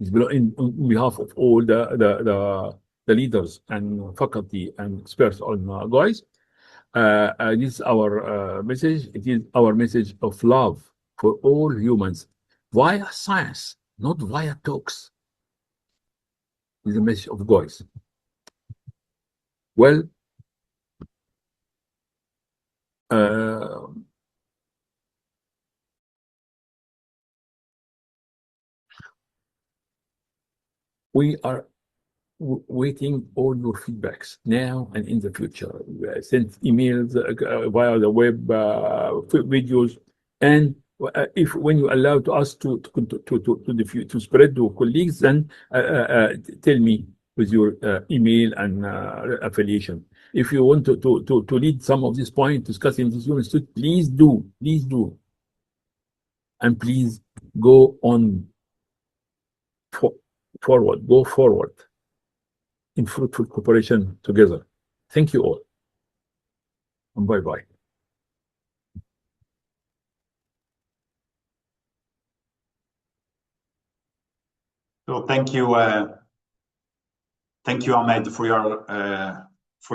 S5: On behalf of all the leaders and faculty and experts on GOIS. This is our message. It is our message of love for all humans via science, not via talks. It is the message of GOIS. Well, we are waiting all your feedbacks now and in the future. Send emails via the web, videos, and if when you allow to us to spread to colleagues, then tell me with your email and affiliation. If you want to lead some of these points discussed in this university, please do, and please go on forward, go forward in fruitful cooperation together. Thank you all, and bye-bye.
S2: So thank you, Ahmed, for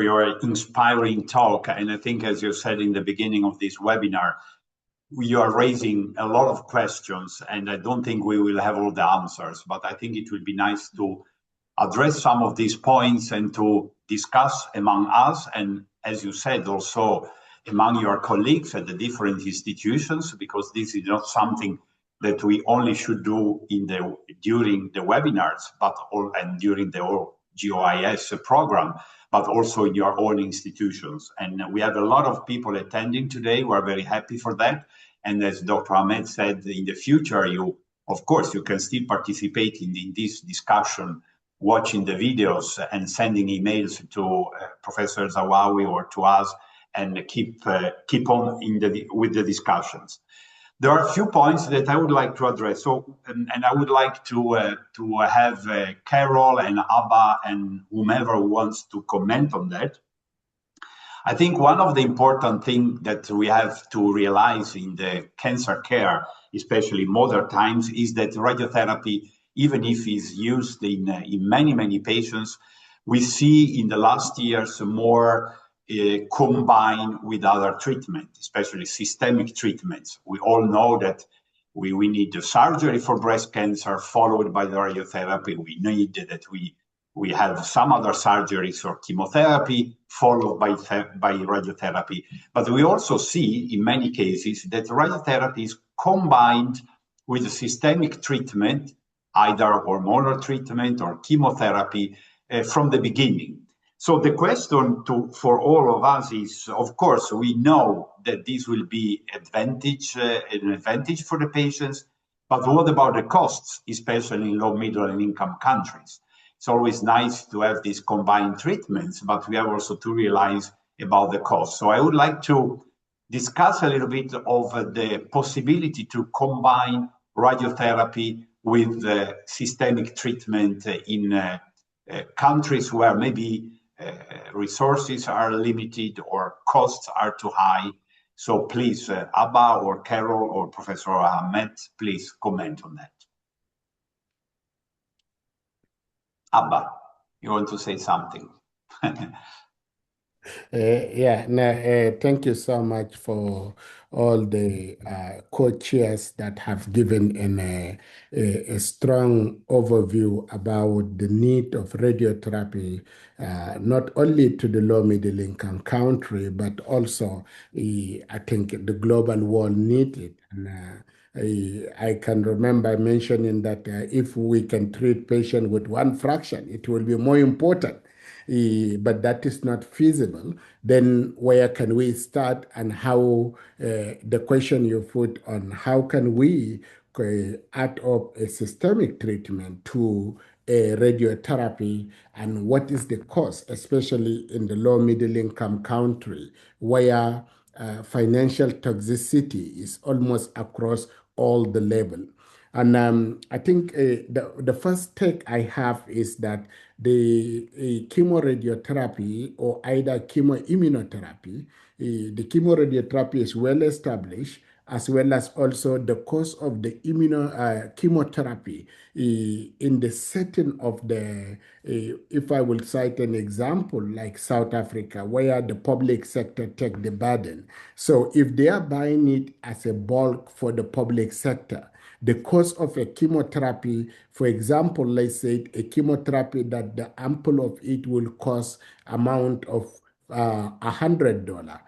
S2: your inspiring talk. And I think, as you said in the beginning of this webinar, you are raising a lot of questions, and I don't think we will have all the answers, but I think it will be nice to address some of these points and to discuss among us, and as you said, also among your colleagues at the different institutions, because this is not something that we only should do during the webinars, and during the GOIS program, but also in your own institutions. And we have a lot of people attending today. We're very happy for that. And as Dr. Ahmed said, in the future, of course, you can still participate in this discussion, watching the videos and sending emails to Professor Zawawi or to us, and keep on with the discussions. There are a few points that I would like to address. So, and I would like to have Carol and Abba and whomever wants to comment on that. I think one of the important things that we have to realize in the cancer care, especially modern times, is that radiotherapy, even if it's used in many patients, we see in the last years more combined with other treatments, especially systemic treatments. We all know that we need the surgery for breast cancer, followed by the radiotherapy. We need that we have some other surgeries or chemotherapy, followed by radiotherapy. But we also see in many cases that radiotherapy is combined with a systemic treatment, either hormonal treatment or chemotherapy from the beginning. So the question for all of us is, of course, we know that this will be an advantage for the patients, but what about the costs, especially in low, middle, and income countries? It's always nice to have these combined treatments, but we have also to realize about the cost. So I would like to discuss a little bit of the possibility to combine radiotherapy with systemic treatment in countries where maybe resources are limited or costs are too high. So please, Abba or Carol or Professor Ahmed, please comment on that. Abba, you want to say something?
S6: Thank you so much for all the co-chairs that have given a strong overview about the need of radiotherapy, not only to the low middle income country, but also I think the global world need it. And, I can remember mentioning that if we can treat patient with one fraction, it will be more important. But that is not feasible. Then where can we start, and how the question you put on how can we add up a systemic treatment to a radiotherapy, and what is the cost, especially in the low middle income country where financial toxicity is almost across all the level. And I think the first take I have is that the chemoradiotherapy or either chemoimmunotherapy, the chemoradiotherapy is well established, as well as also the cost of the chemotherapy in the setting of the, if I will cite an example like South Africa, where the public sector take the burden. So if they are buying it as a bulk for the public sector, the cost of a chemotherapy, for example, let's say a chemotherapy that the ampoule of it will cost amount of $100.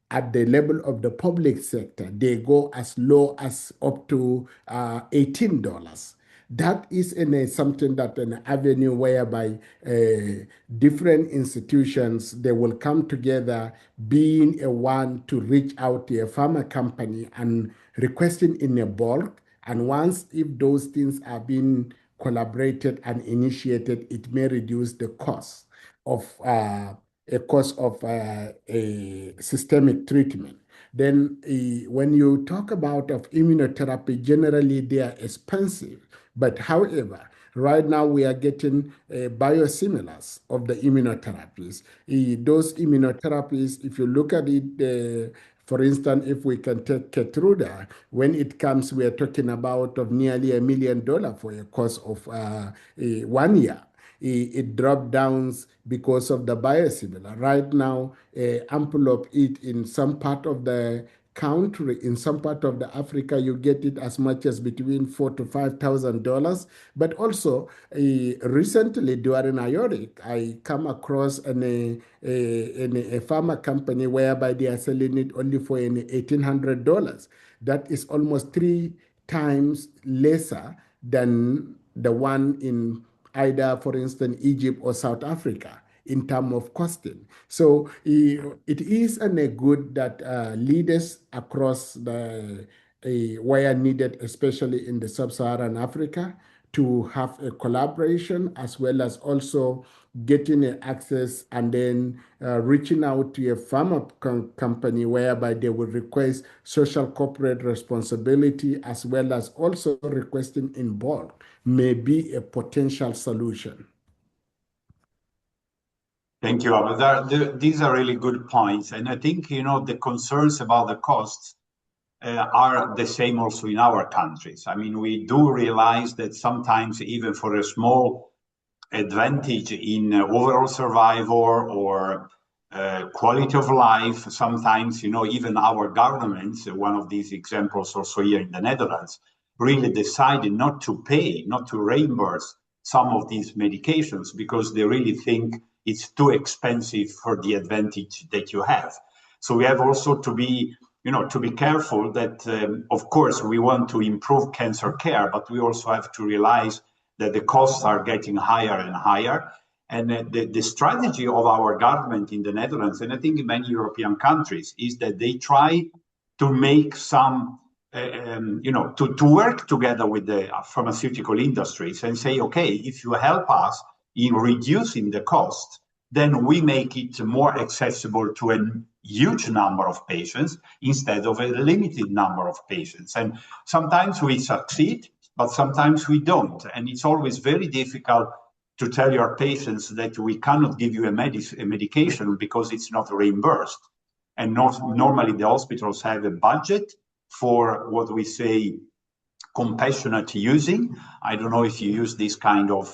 S6: At the level of the public sector, they go as low as up to $18. That is something that an avenue whereby different institutions, they will come together, being a one to reach out to a pharma company and requesting in a bulk. And once, if those things are being collaborated and initiated, it may reduce the cost of a systemic treatment. Then when you talk about of immunotherapy, generally they are expensive. But however, right now we are getting biosimilars of the immunotherapies. Those immunotherapies, if you look at it, for instance, if we can take Keytruda, when it comes, we are talking about of nearly $1 million for a course of 1 year. It dropped down because of the biosimilar. Right now, ampoule of it in some part of the country, in some part of the Africa, you get it as much as between $4,000 to $5,000. But also, recently during IORIC, I come across a pharma company whereby they are selling it only for $1,800. That is almost 3 times lesser than the one in either, for instance, Egypt or South Africa in terms of costing. So it is a good that leaders across the where needed, especially in the sub-Saharan Africa, to have a collaboration, as well as also getting access and then reaching out to a pharma company whereby they will request social corporate responsibility, as well as also requesting in bulk, may be a potential solution.
S2: Thank you, Albert. These are really good points. And I think, the concerns about the costs are the same also in our countries. I mean, we do realize that sometimes even for a small advantage in overall survival or quality of life, sometimes, even our governments, one of these examples also here in the Netherlands, really decided not to pay, not to reimburse some of these medications because they really think it's too expensive for the advantage that you have. So we have also to be careful that, of course, we want to improve cancer care, but we also have to realize that the costs are getting higher and higher. And the strategy of our government in the Netherlands, and I think in many European countries, is that they try to make some, to work together with the pharmaceutical industries and say, okay, if you help us in reducing the cost, then we make it more accessible to a huge number of patients instead of a limited number of patients. And sometimes we succeed, but sometimes we don't. And it's always very difficult to tell your patients that we cannot give you a medication because it's not reimbursed. And normally the hospitals have a budget for what we say compassionate using. I don't know if you use this kind of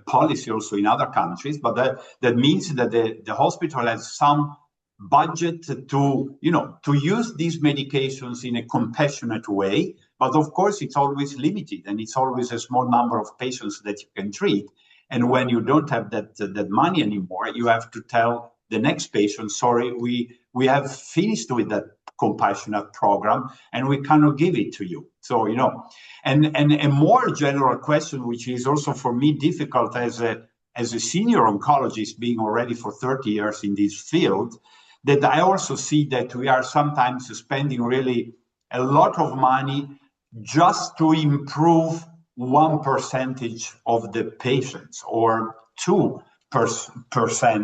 S2: policy also in other countries, but that means that the hospital has some budget to use these medications in a compassionate way. But of course, it's always limited, and it's always a small number of patients that you can treat. And when you don't have that money anymore, you have to tell the next patient, sorry, we have finished with that compassionate program and we cannot give it to you. So, and a more general question, which is also for me difficult as a senior oncologist, being already for 30 years in this field, that I also see that we are sometimes spending really a lot of money just to improve 1% of the patients or 2%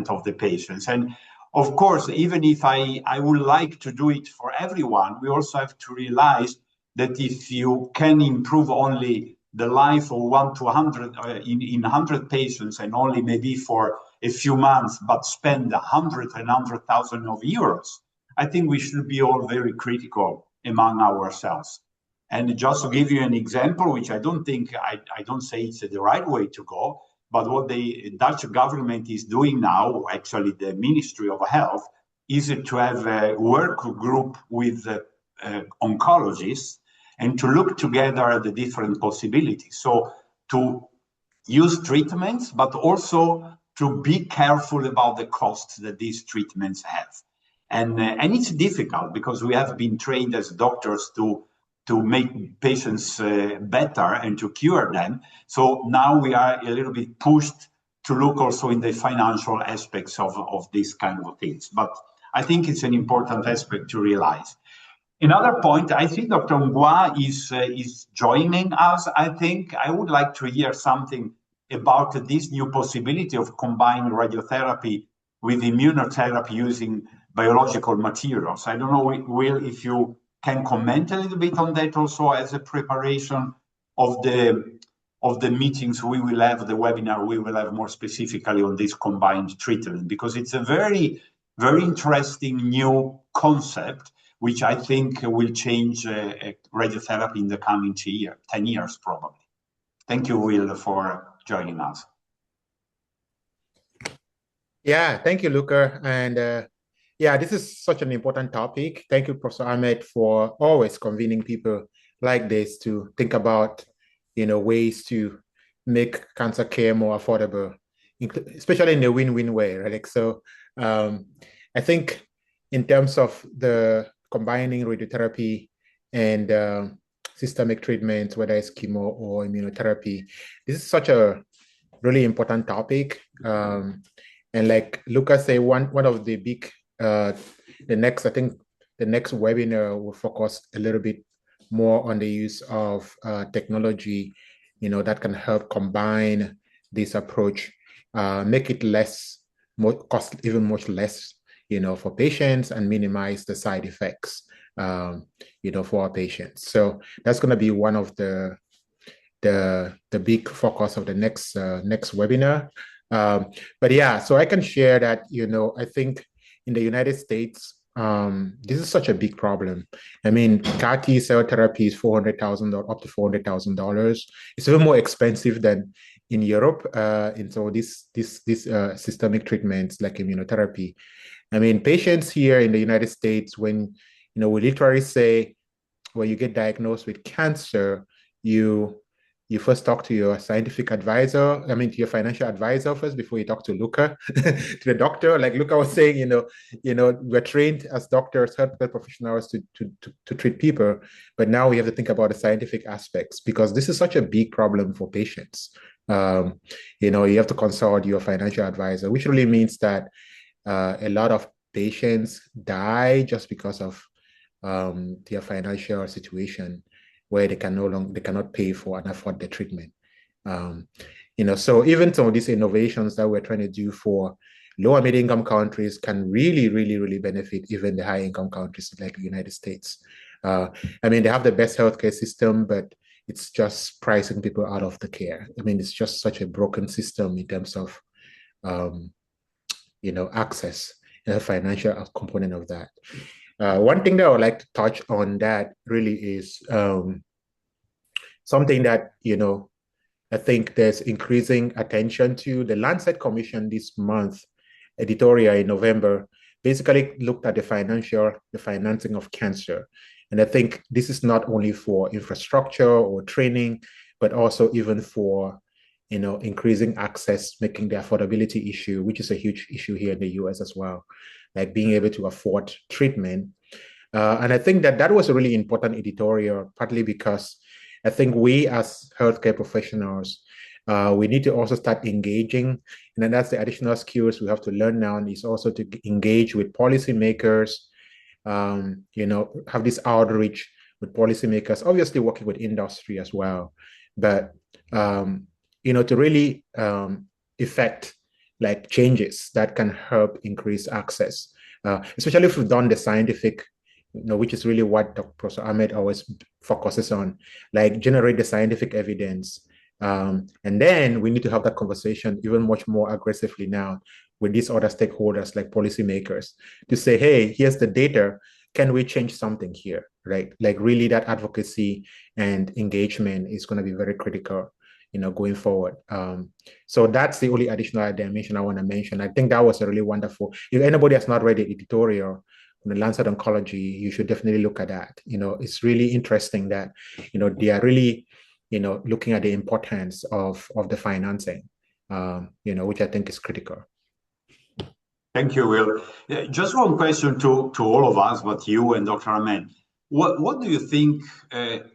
S2: of the patients. And of course, even if I would like to do it for everyone, we also have to realize that if you can improve only the life of 1 to 100 in 100 patients and only maybe for a few months, but spend 100,000 euros, I think we should be all very critical among ourselves. And just to give you an example, which I don't think, I don't say it's the right way to go, but what the Dutch government is doing now, actually the Ministry of Health, is to have a work group with oncologists and to look together at the different possibilities. So to use treatments, but also to be careful about the costs that these treatments have. And it's difficult because we have been trained as doctors to make patients better and to cure them. So now we are a little bit pushed to look also in the financial aspects of these kind of things. But I think it's an important aspect to realize. Another point, I think Dr. Ngwa is joining us. I think I would like to hear something about this new possibility of combining radiotherapy with immunotherapy using biological materials. I don't know, Will, if you can comment a little bit on that also as a preparation of the meetings we will have, the webinar we will have more specifically on this combined treatment, because it's a very, very interesting new concept, which I think will change radiotherapy in the coming 10 years, probably. Thank you, Will, for joining us.
S7: Yeah, thank you, Luca. And yeah, this is such an important topic. Thank you, Professor Ahmed, for always convening people like this to think about, ways to make cancer care more affordable, especially in a win-win way, right? So I think in terms of the combining radiotherapy and systemic treatments, whether it's chemo or immunotherapy, this is such a really important topic. And like Luca said, one of the big the next webinar will focus a little bit more on the use of technology, that can help combine this approach, make it even much less, for patients and minimize the side effects, for our patients. So that's going to be one of the big focus of the next webinar. But yeah, so I can share that, I think in the United States, this is such a big problem. I mean, CAR T cell therapy is $400,000 up to $400,000. It's even more expensive than in Europe. And so these systemic treatments like immunotherapy. I mean, patients here in the United States, when we literally say when you get diagnosed with cancer, you first talk to your scientific advisor, to your financial advisor first before you talk to Luca, to the doctor. Like Luca was saying, we're trained as doctors, healthcare professionals to treat people, but now we have to think about the scientific aspects because this is such a big problem for patients. You have to consult your financial advisor, which really means that a lot of patients die just because of their financial situation, where they cannot pay for and afford the treatment. So even some of these innovations that we're trying to do for low and middle-income countries can really, really, really benefit even the high-income countries like the United States. They have the best healthcare system, but it's just pricing people out of the care. It's just such a broken system in terms of, access and the financial component of that. One thing that I would like to touch on that really is something that, I think there's increasing attention to. The Lancet Commission this month, editorial in November, basically looked at the financing of cancer. And I think this is not only for infrastructure or training, but also even for, increasing access, making the affordability issue, which is a huge issue here in the US as well, like being able to afford treatment. And I think that was a really important editorial, partly because I think we as healthcare professionals, we need to also start engaging. And then that's the additional skills we have to learn now, is also to engage with policymakers, have this outreach with policymakers, obviously working with industry as well. But, to really effect like changes that can help increase access, especially if we've done the scientific, which is really what Dr. Professor Ahmed always focuses on, like generate the scientific evidence. And then we need to have that conversation even much more aggressively now with these other stakeholders like policymakers to say, hey, here's the data. Can we change something here, right? Like really that advocacy and engagement is going to be very critical, going forward. So that's the only additional dimension I want to mention. I think that was a really wonderful. If anybody has not read the editorial on the Lancet Oncology, you should definitely look at that. It's really interesting that, they are really, looking at the importance of the financing, which I think is critical.
S2: Thank you, Will. Just one question to all of us, but you and Dr. Ahmed. What do you think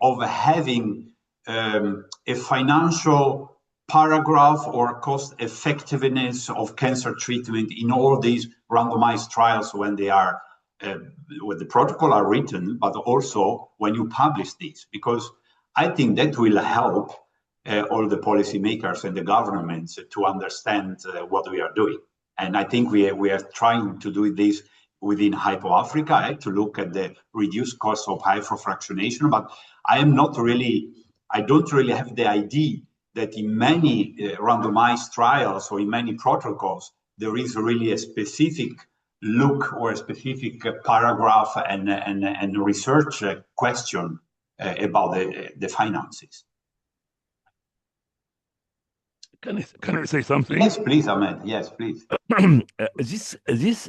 S2: of having a financial paragraph or cost effectiveness of cancer treatment in all these randomized trials when they are when the protocol are written, but also when you publish these? Because I think that will help all the policymakers and the governments to understand what we are doing. And I think we are trying to do this within Hypo-Africa, to look at the reduced cost of hypofractionation. But I don't really have the idea that in many randomized trials or in many protocols, there is really a specific look or a specific paragraph and research question about the finances.
S1: Can I say something?
S2: Yes, please, Ahmed. Yes, please.
S1: This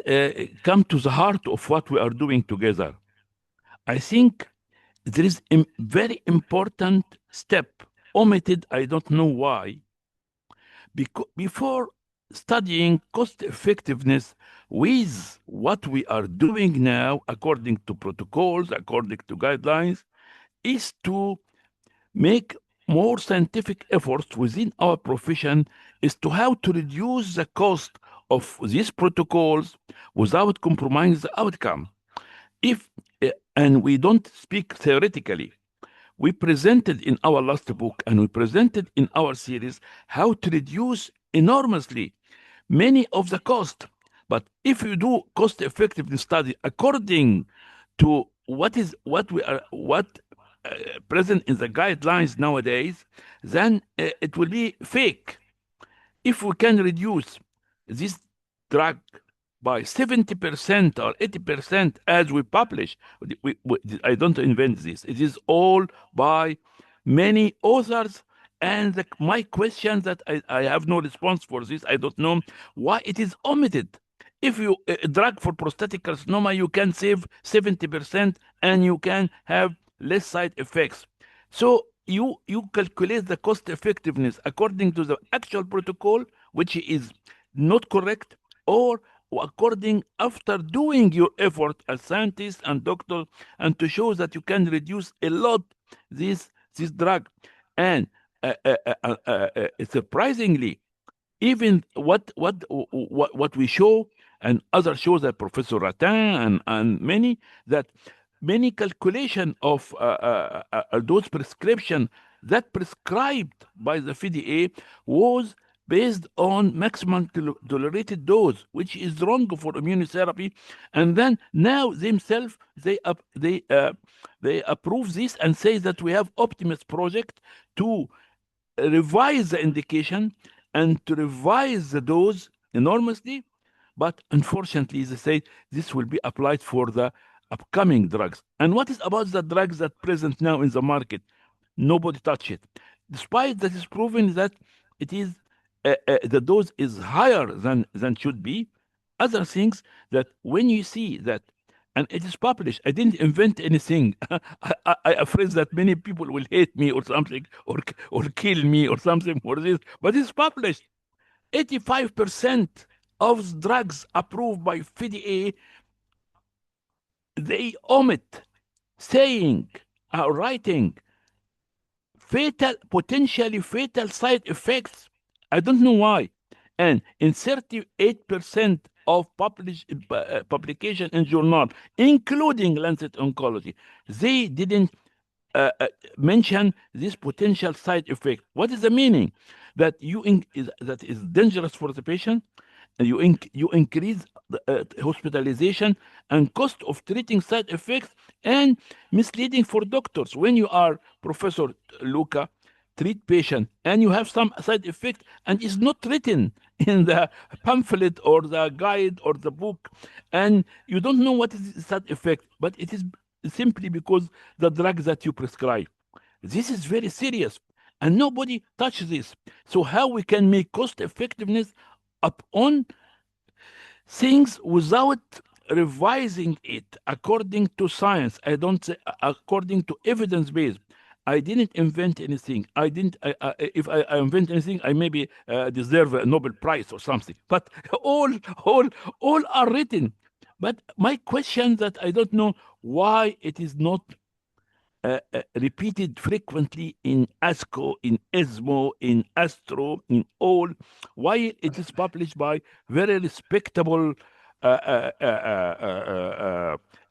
S1: come to the heart of what we are doing together. I think there is a very important step omitted. I don't know why. Before studying cost effectiveness with what we are doing now, according to protocols, according to guidelines, is to make more scientific efforts within our profession as to how to reduce the cost of these protocols without compromising the outcome. And we don't speak theoretically. We presented in our last book and we presented in our series how to reduce enormously many of the cost. But if you do cost effectiveness study according to what present in the guidelines nowadays, then it will be fake. If we can reduce this drug by 70% or 80%, as we publish, I don't invent this. It is all by many authors. And my question that I have no response for this, I don't know why it is omitted. If you drug for prostatic carcinoma, you can save 70% and you can have less side effects. So you calculate the cost effectiveness according to the actual protocol, which is not correct, or according after doing your effort as scientists and doctors, and to show that you can reduce a lot this drug. And surprisingly, even what we show and other shows that Professor Ratin and many calculation of those prescription that prescribed by the FDA was based on maximum tolerated dose, which is wrong for immunotherapy. And then now themselves they approve this and say that we have Optimus project to revise the indication and to revise the dose enormously. But unfortunately, they say this will be applied for the upcoming drugs. And what is about the drugs that present now in the market? Nobody touch it. Despite that is proven that it is the dose is higher than should be. Other things that when you see that, and it is published, I didn't invent anything. I afraid that many people will hate me or something, or kill me or something for this, but it's published. 85% of drugs approved by FDA, they omit saying, writing potentially fatal side effects. I don't know why. And in 38% of publication in journal, including Lancet Oncology, they didn't mention this potential side effect. What is the meaning? That that is dangerous for the patient, and you increase the hospitalization and cost of treating side effects, and misleading for doctors. When you are Professor Luca, treat patient and you have some side effect and it's not written in the pamphlet or the guide or the book, and you don't know what is the side effect, but it is simply because the drug that you prescribe. This is very serious, and nobody touches this. So how we can make cost effectiveness upon things without revising it according to science? I don't say according to evidence based. I didn't invent anything. I didn't. If I invent anything, I maybe deserve a Nobel Prize or something. But all are written. But my question that I don't know why it is not repeated frequently in ASCO, in ESMO, in ASTRO, in all, while it is published by very respectable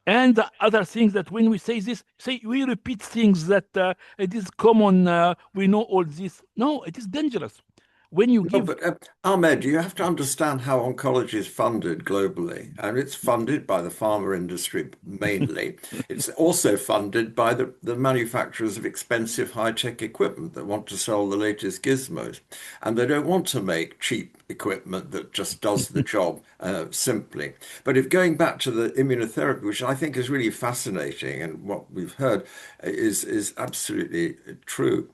S1: and the other things that when we say this, say we repeat things that it is common, we know all this. No, it is dangerous. When you give...
S4: But Ahmed, you have to understand how oncology is funded globally, and it's funded by the pharma industry mainly. It's also funded by the manufacturers of expensive high-tech equipment that want to sell the latest gizmos, and they don't want to make cheap equipment that just does the job simply. But if going back to the immunotherapy, which I think is really fascinating, and what we've heard is absolutely true.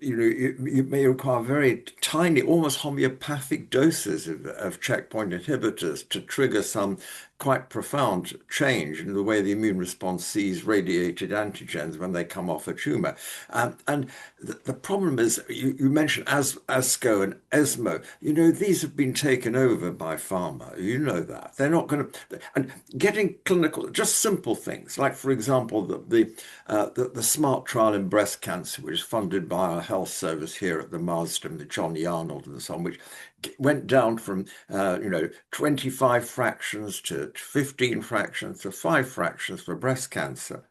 S4: You may require very tiny, almost homeopathic doses of checkpoint inhibitors to trigger some quite profound change in the way the immune response sees radiated antigens when they come off a tumor. And the problem is, you mentioned ASCO and ESMO. These have been taken over by pharma. You know that. They're not going to... And getting clinical, just simple things, like, for example, the SMART trial in breast cancer, which is funded by our health service here at the Marsden, the John Yarnold and so on, which went down from 25 fractions to 15 fractions to 5 fractions for breast cancer.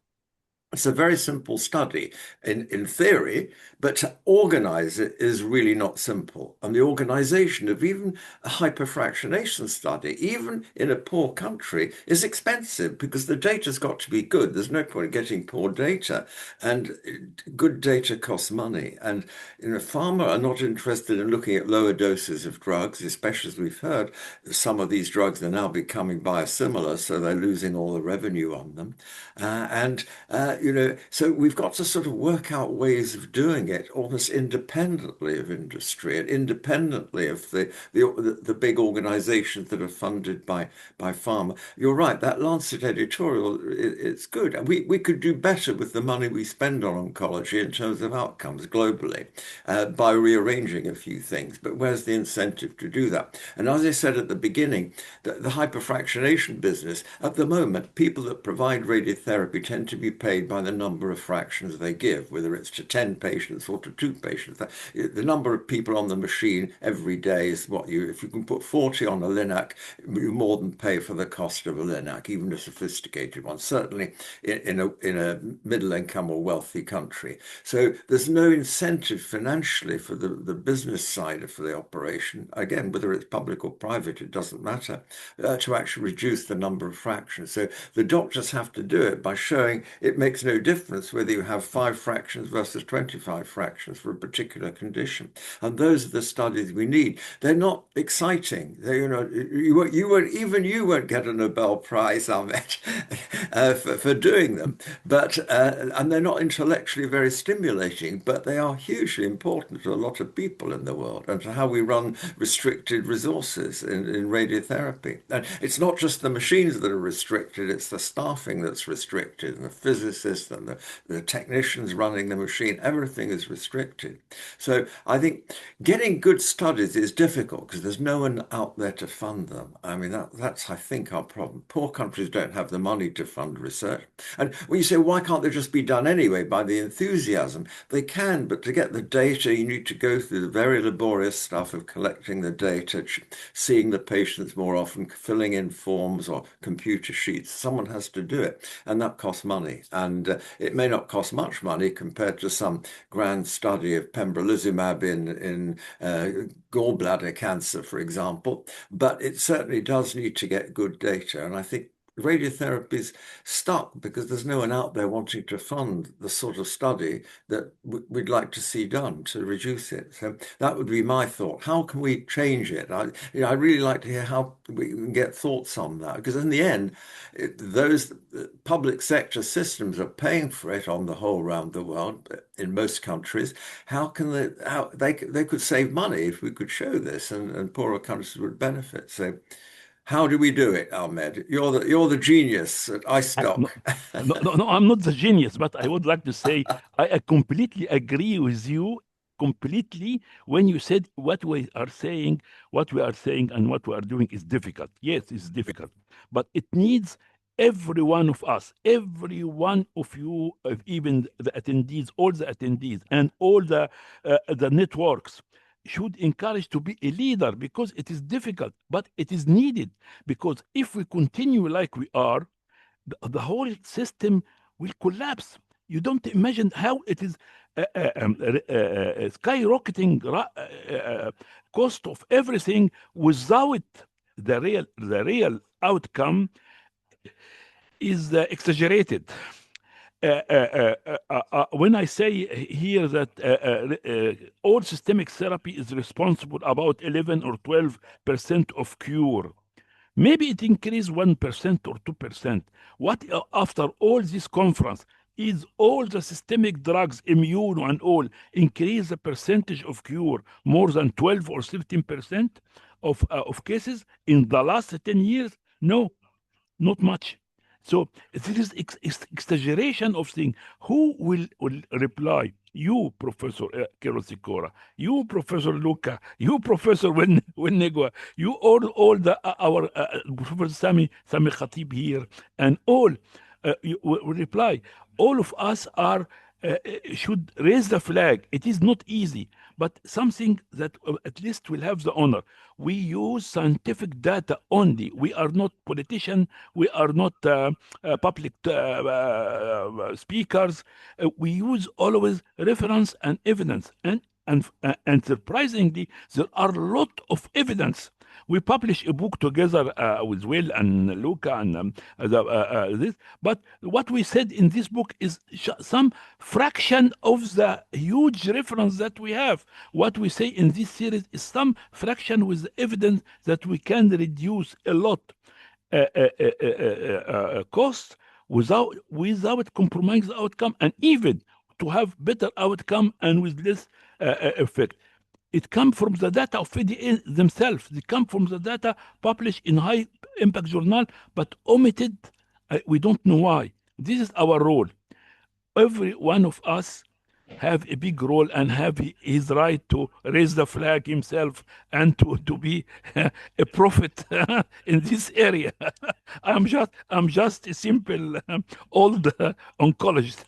S4: It's a very simple study in theory, but to organize it is really not simple. And the organization of even a hyperfractionation study, even in a poor country, is expensive because the data's got to be good. There's no point in getting poor data, and good data costs money. And pharma are not interested in looking at lower doses of drugs, especially as we've heard, some of these drugs are now becoming biosimilar, so they're losing all the revenue on them. So we've got to sort of work out ways of doing it almost independently of industry and independently of the big organizations that are funded by pharma. You're right, that Lancet editorial, it's good. And we could do better with the money we spend on oncology in terms of outcomes globally by rearranging a few things. But where's the incentive to do that? And as I said at the beginning, the hyperfractionation business, at the moment, people that provide radiotherapy tend to be paid by the number of fractions they give, whether it's to 10 patients or to 2 patients. The number of people on the machine every day is if you can put 40 on a LINAC, you more than pay for the cost of a LINAC, even a sophisticated one, certainly in a middle income or wealthy country. So there's no incentive financially for the business side of the operation, again, whether it's public or private, it doesn't matter, to actually reduce the number of fractions. So the doctors have to do it by showing it makes makes no difference whether you have 5 fractions versus 25 fractions for a particular condition. And those are the studies we need. They're not exciting. They, you won't get a Nobel Prize, Ahmed, for doing them. But and they're not intellectually very stimulating, but they are hugely important to a lot of people in the world and to how we run restricted resources in radiotherapy. And it's not just the machines that are restricted, it's the staffing that's restricted, and the physicists and the technicians running the machine. Everything is restricted. So I think getting good studies is difficult because there's no one out there to fund them. I mean, that's, I think, our problem. Poor countries don't have the money to fund research. And when you say, why can't they just be done anyway by the enthusiasm? They can, but to get the data, you need to go through the very laborious stuff of collecting the data, seeing the patients more often, filling in forms or computer sheets. Someone has to do it, and that costs money. And it may not cost much money compared to some grand study of pembrolizumab in gallbladder cancer, for example, but it certainly does need to get good data. And I think radiotherapy is stuck because there's no one out there wanting to fund the sort of study that we'd like to see done to reduce it. So that would be my thought. How can we change it? I'd really like to hear how we can get thoughts on that, because in the end, those public sector systems are paying for it on the whole around the world in most countries. How they could save money if we could show this, and poorer countries would benefit. So how do we do it, Ahmed? You're the genius at iStock.
S1: No, I'm not the genius, but I would like to say I completely agree with you completely when you said what we are saying and what we are doing is difficult. Yes, it's difficult, but it needs every one of us, every one of you, even the attendees, all the attendees, and all the networks should encourage to be a leader, because it is difficult, but it is needed. Because if we continue like we are, the whole system will collapse. You don't imagine how it is skyrocketing cost of everything without the real outcome is exaggerated. When I say here that all systemic therapy is responsible about 11 or 12% of cure, maybe it increased 1% or 2%. What after all this conference is all the systemic drugs, immune and all, increase the percentage of cure more than 12 or 13% of cases in the last 10 years? No, not much. So there is exaggeration of things. Who will reply? You, Professor Sikora, you, Professor Luca, you, Professor Winnegua, you all our Professor Sami Khatib here, and all will reply. All of us are should raise the flag. It is not easy, but something that at least will have the honor. We use scientific data only. We are not politicians. We are not public speakers. We use always reference and evidence. And surprisingly, there are a lot of evidence. We publish a book together with Will and Luca and this. But what we said in this book is some fraction of the huge reference that we have. What we say in this series is some fraction with the evidence that we can reduce a lot costs without compromising the outcome, and even to have better outcome and with less effect. It comes from the data of FDA themselves. They come from the data published in high impact journal, but omitted. We don't know why. This is our role. Every one of us have a big role and have his right to raise the flag himself and to be a prophet in this area. I'm just a simple old oncologist.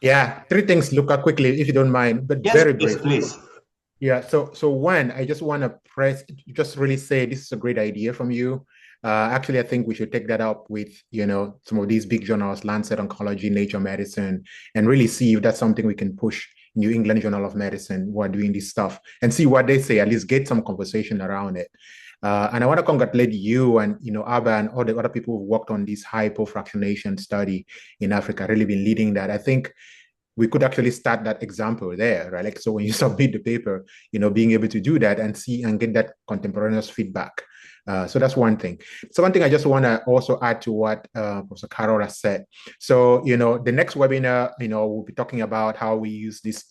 S7: Yeah, 3 things, Luca, quickly, if you don't mind, but
S2: yes,
S7: very brief.
S2: Please.
S7: Yeah, so one, I just want to just really say this is a great idea from you. Actually, I think we should take that up with, some of these big journals, Lancet Oncology, Nature Medicine, and really see if that's something we can push New England Journal of Medicine who are doing this stuff and see what they say, at least get some conversation around it. And I want to congratulate you and Abba and all the other people who worked on this hypofractionation study in Africa, really been leading that. I think we could actually start that example there, right? Like, so when you submit the paper, being able to do that and see and get that contemporaneous feedback. So that's one thing. So one thing I just want to also add to what Professor Carol has said. So, the next webinar, we'll be talking about how we use this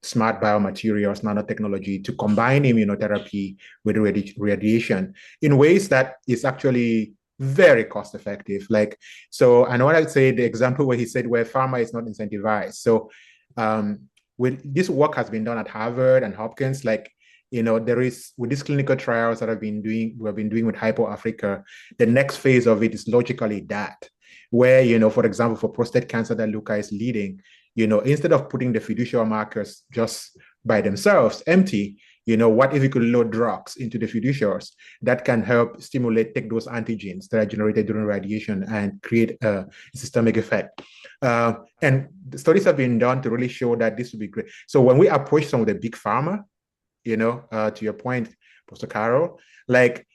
S7: smart biomaterials, nanotechnology to combine immunotherapy with radiation in ways that is actually very cost effective. Like, so, and what I'd say, the example where he said where pharma is not incentivized. So with this work has been done at Harvard and Hopkins, like, there is with these clinical trials that we've been doing with Hypo Africa, the next phase of it is logically that, where, for example, for prostate cancer that Luca is leading, instead of putting the fiducial markers just by themselves empty, what if you could load drugs into the fiducials that can help take those antigens that are generated during radiation and create a systemic effect. And the studies have been done to really show that this would be great. So when we approach some of the big pharma, to your point, Professor Carol, like,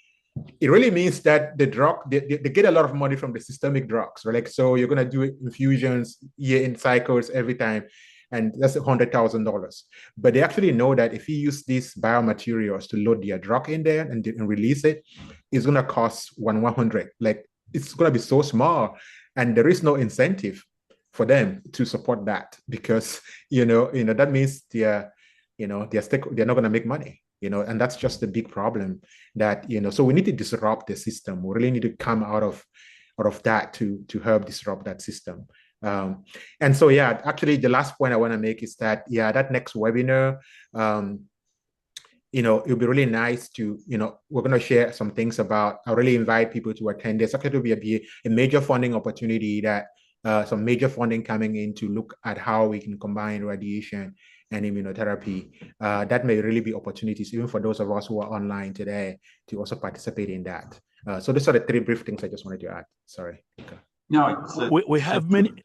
S7: it really means that the drug, they get a lot of money from the systemic drugs, right? Like, so you're going to do infusions in cycles every time, and that's $100,000. But they actually know that if you use these biomaterials to load their drug in there and release it, it's going to cost 100. Like, it's going to be so small, and there is no incentive for them to support that because, that means they're not going to make money. And that's just the big problem that, so we need to disrupt the system. We really need to come out of that to help disrupt that system. And so, yeah, actually the last point I want to make is that, that next webinar, it'll be really nice to, we're going to share some things about, I really invite people to attend. There's actually to be a major funding opportunity that some major funding coming in to look at how we can combine radiation and immunotherapy. That may really be opportunities, even for those of us who are online today, to also participate in that. So those are the three brief things I just wanted to add. Sorry. Okay.
S2: No,
S1: we have many.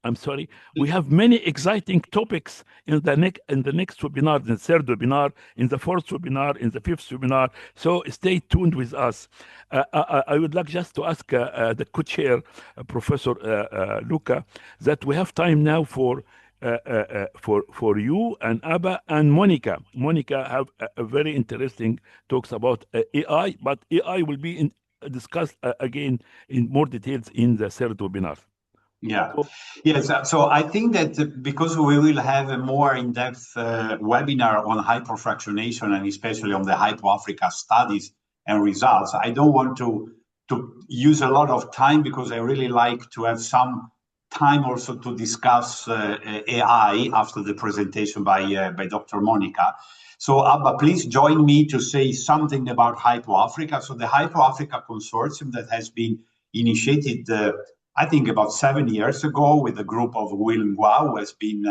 S1: I'm sorry. We have many exciting topics in the next webinar, in the third webinar, in the fourth webinar, in the fifth webinar. So stay tuned with us. I would like just to ask the co-chair, Professor Luca, that we have time now for you and Abba and Monica. Monica have a very interesting talks about AI, but AI will be discussed again in more details in the third webinar.
S2: Yeah. Yes. So I think that because we will have a more in-depth webinar on hypofractionation and especially on the Hypo-Africa studies and results, I don't want to use a lot of time because I really like to have some time also to discuss AI after the presentation by Dr. Monica. So Abba, please join me to say something about Hypo-Africa. So the Hypo-Africa consortium that has been initiated I think about 7 years ago with a group of Will Ngwa, who has been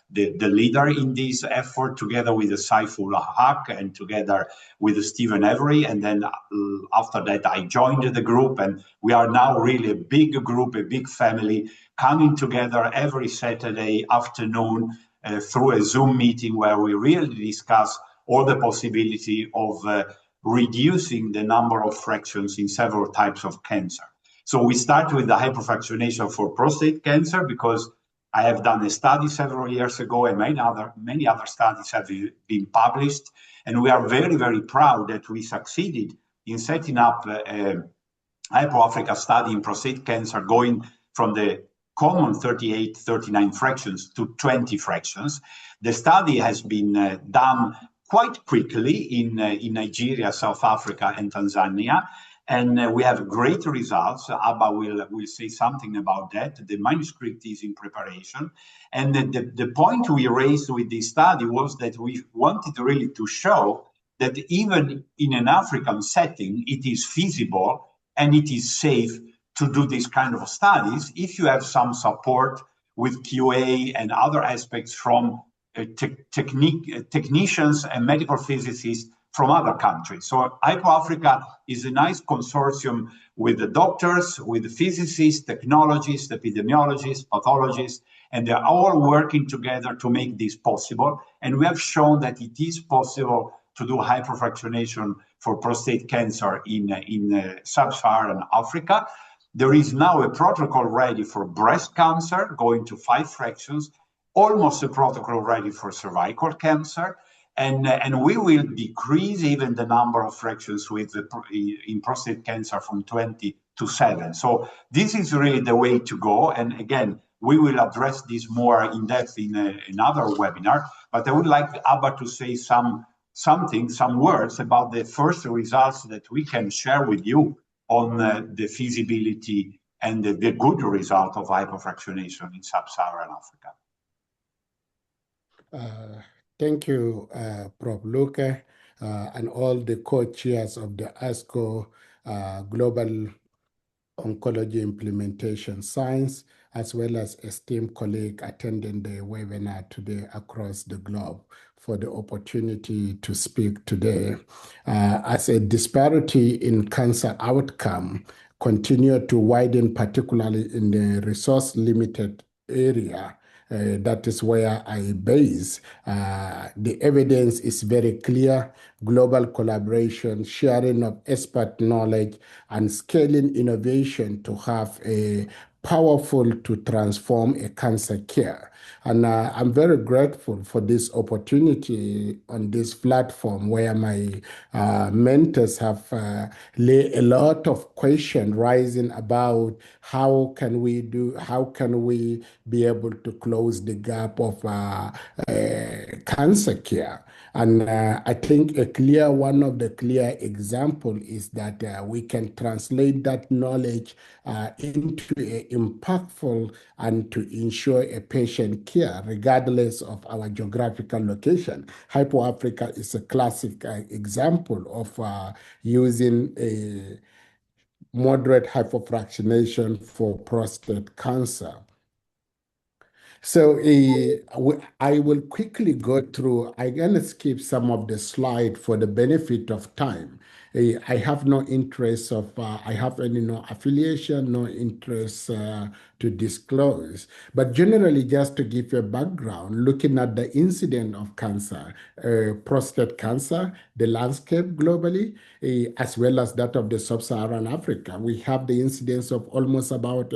S2: the leader in this effort, together with Saifullah Haq and together with Stephen Avery. And then after that, I joined the group, and we are now really a big group, a big family, coming together every Saturday afternoon through a Zoom meeting where we really discuss all the possibility of reducing the number of fractions in several types of cancer. So we start with the hypofractionation for prostate cancer because I have done a study several years ago, and many other studies have been published. And we are very, very proud that we succeeded in setting up a Hypo-Africa study in prostate cancer, going from the common 38, 39 fractions to 20 fractions. The study has been done quite quickly in Nigeria, South Africa, and Tanzania. And we have great results. Abba will say something about that. The manuscript is in preparation. And the point we raised with this study was that we wanted really to show that even in an African setting, it is feasible and it is safe to do this kind of studies if you have some support with QA and other aspects from technicians and medical physicists from other countries. So Hypo-Africa is a nice consortium with the doctors, with the physicists, technologists, epidemiologists, pathologists, and they're all working together to make this possible. And we have shown that it is possible to do hypofractionation for prostate cancer in sub-Saharan Africa. There is now a protocol ready for breast cancer, going to 5 fractions, almost a protocol ready for cervical cancer. And we will decrease even the number of fractions in prostate cancer from 20 to 7. So this is really the way to go. And again, we will address this more in depth in another webinar. But I would like Abba to say some words about the first results that we can share with you on the feasibility and the good result of hypofractionation in sub-Saharan Africa.
S6: Thank you, Prof. Luca, and all the co-chairs of the ASCO Global Oncology Implementation Science, as well as esteemed colleague attending the webinar today across the globe for the opportunity to speak today. As a disparity in cancer outcome continue to widen, particularly in the resource-limited area, that is where I base. The evidence is very clear. Global collaboration, sharing of expert knowledge, and scaling innovation to have a powerful to transform a cancer care. And I'm very grateful for this opportunity on this platform where my mentors have laid a lot of questions rising about how can we be able to close the gap of cancer care. And I think one of the clear example is that we can translate that knowledge into a impactful and to ensure a patient care regardless of our geographical location. Hypo-Africa is a classic example of using a moderate hypofractionation for prostate cancer. So I will quickly go through. I'm going to skip some of the slide for the benefit of time. I have no interest I have no affiliation, no interest to disclose. But generally, just to give you a background, looking at the incidence of cancer, prostate cancer, the landscape globally, as well as that of the sub-Saharan Africa, we have the incidence of almost about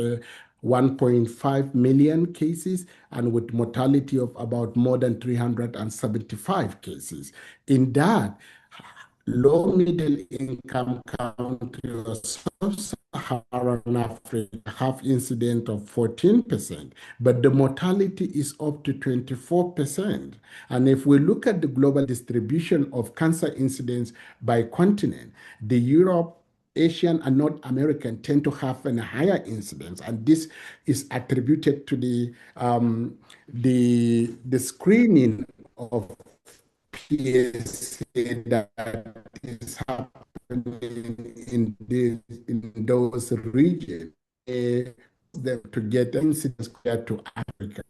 S6: 1.5 million cases, and with mortality of about more than 375 cases. In that, low middle income country or sub-Saharan Africa have incidence of 14%, but the mortality is up to 24%. And if we look at the global distribution of cancer incidence by continent, the Europe, Asian and North American tend to have a higher incidence, and this is attributed to the screening of PSA that is happening in those regions. Them to get incidence compared to Africa.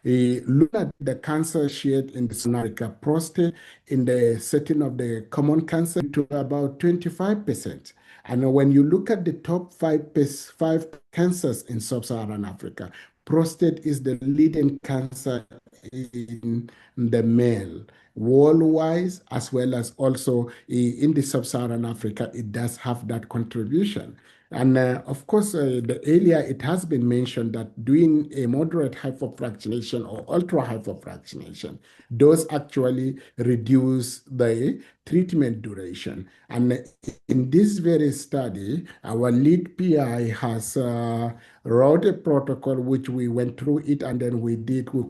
S6: Look at the cancer shared in the Africa prostate in the setting of the common cancer to about 25%. And when you look at the top five cancers in sub-Saharan Africa, prostate is the leading cancer in the male. Worldwide, as well as also in the sub-Saharan Africa, it does have that contribution. And of course, earlier it has been mentioned that doing a moderate hypofractionation or ultra hypofractionation does actually reduce the treatment duration. And in this very study, our lead PI has wrote a protocol which we went through it, and then we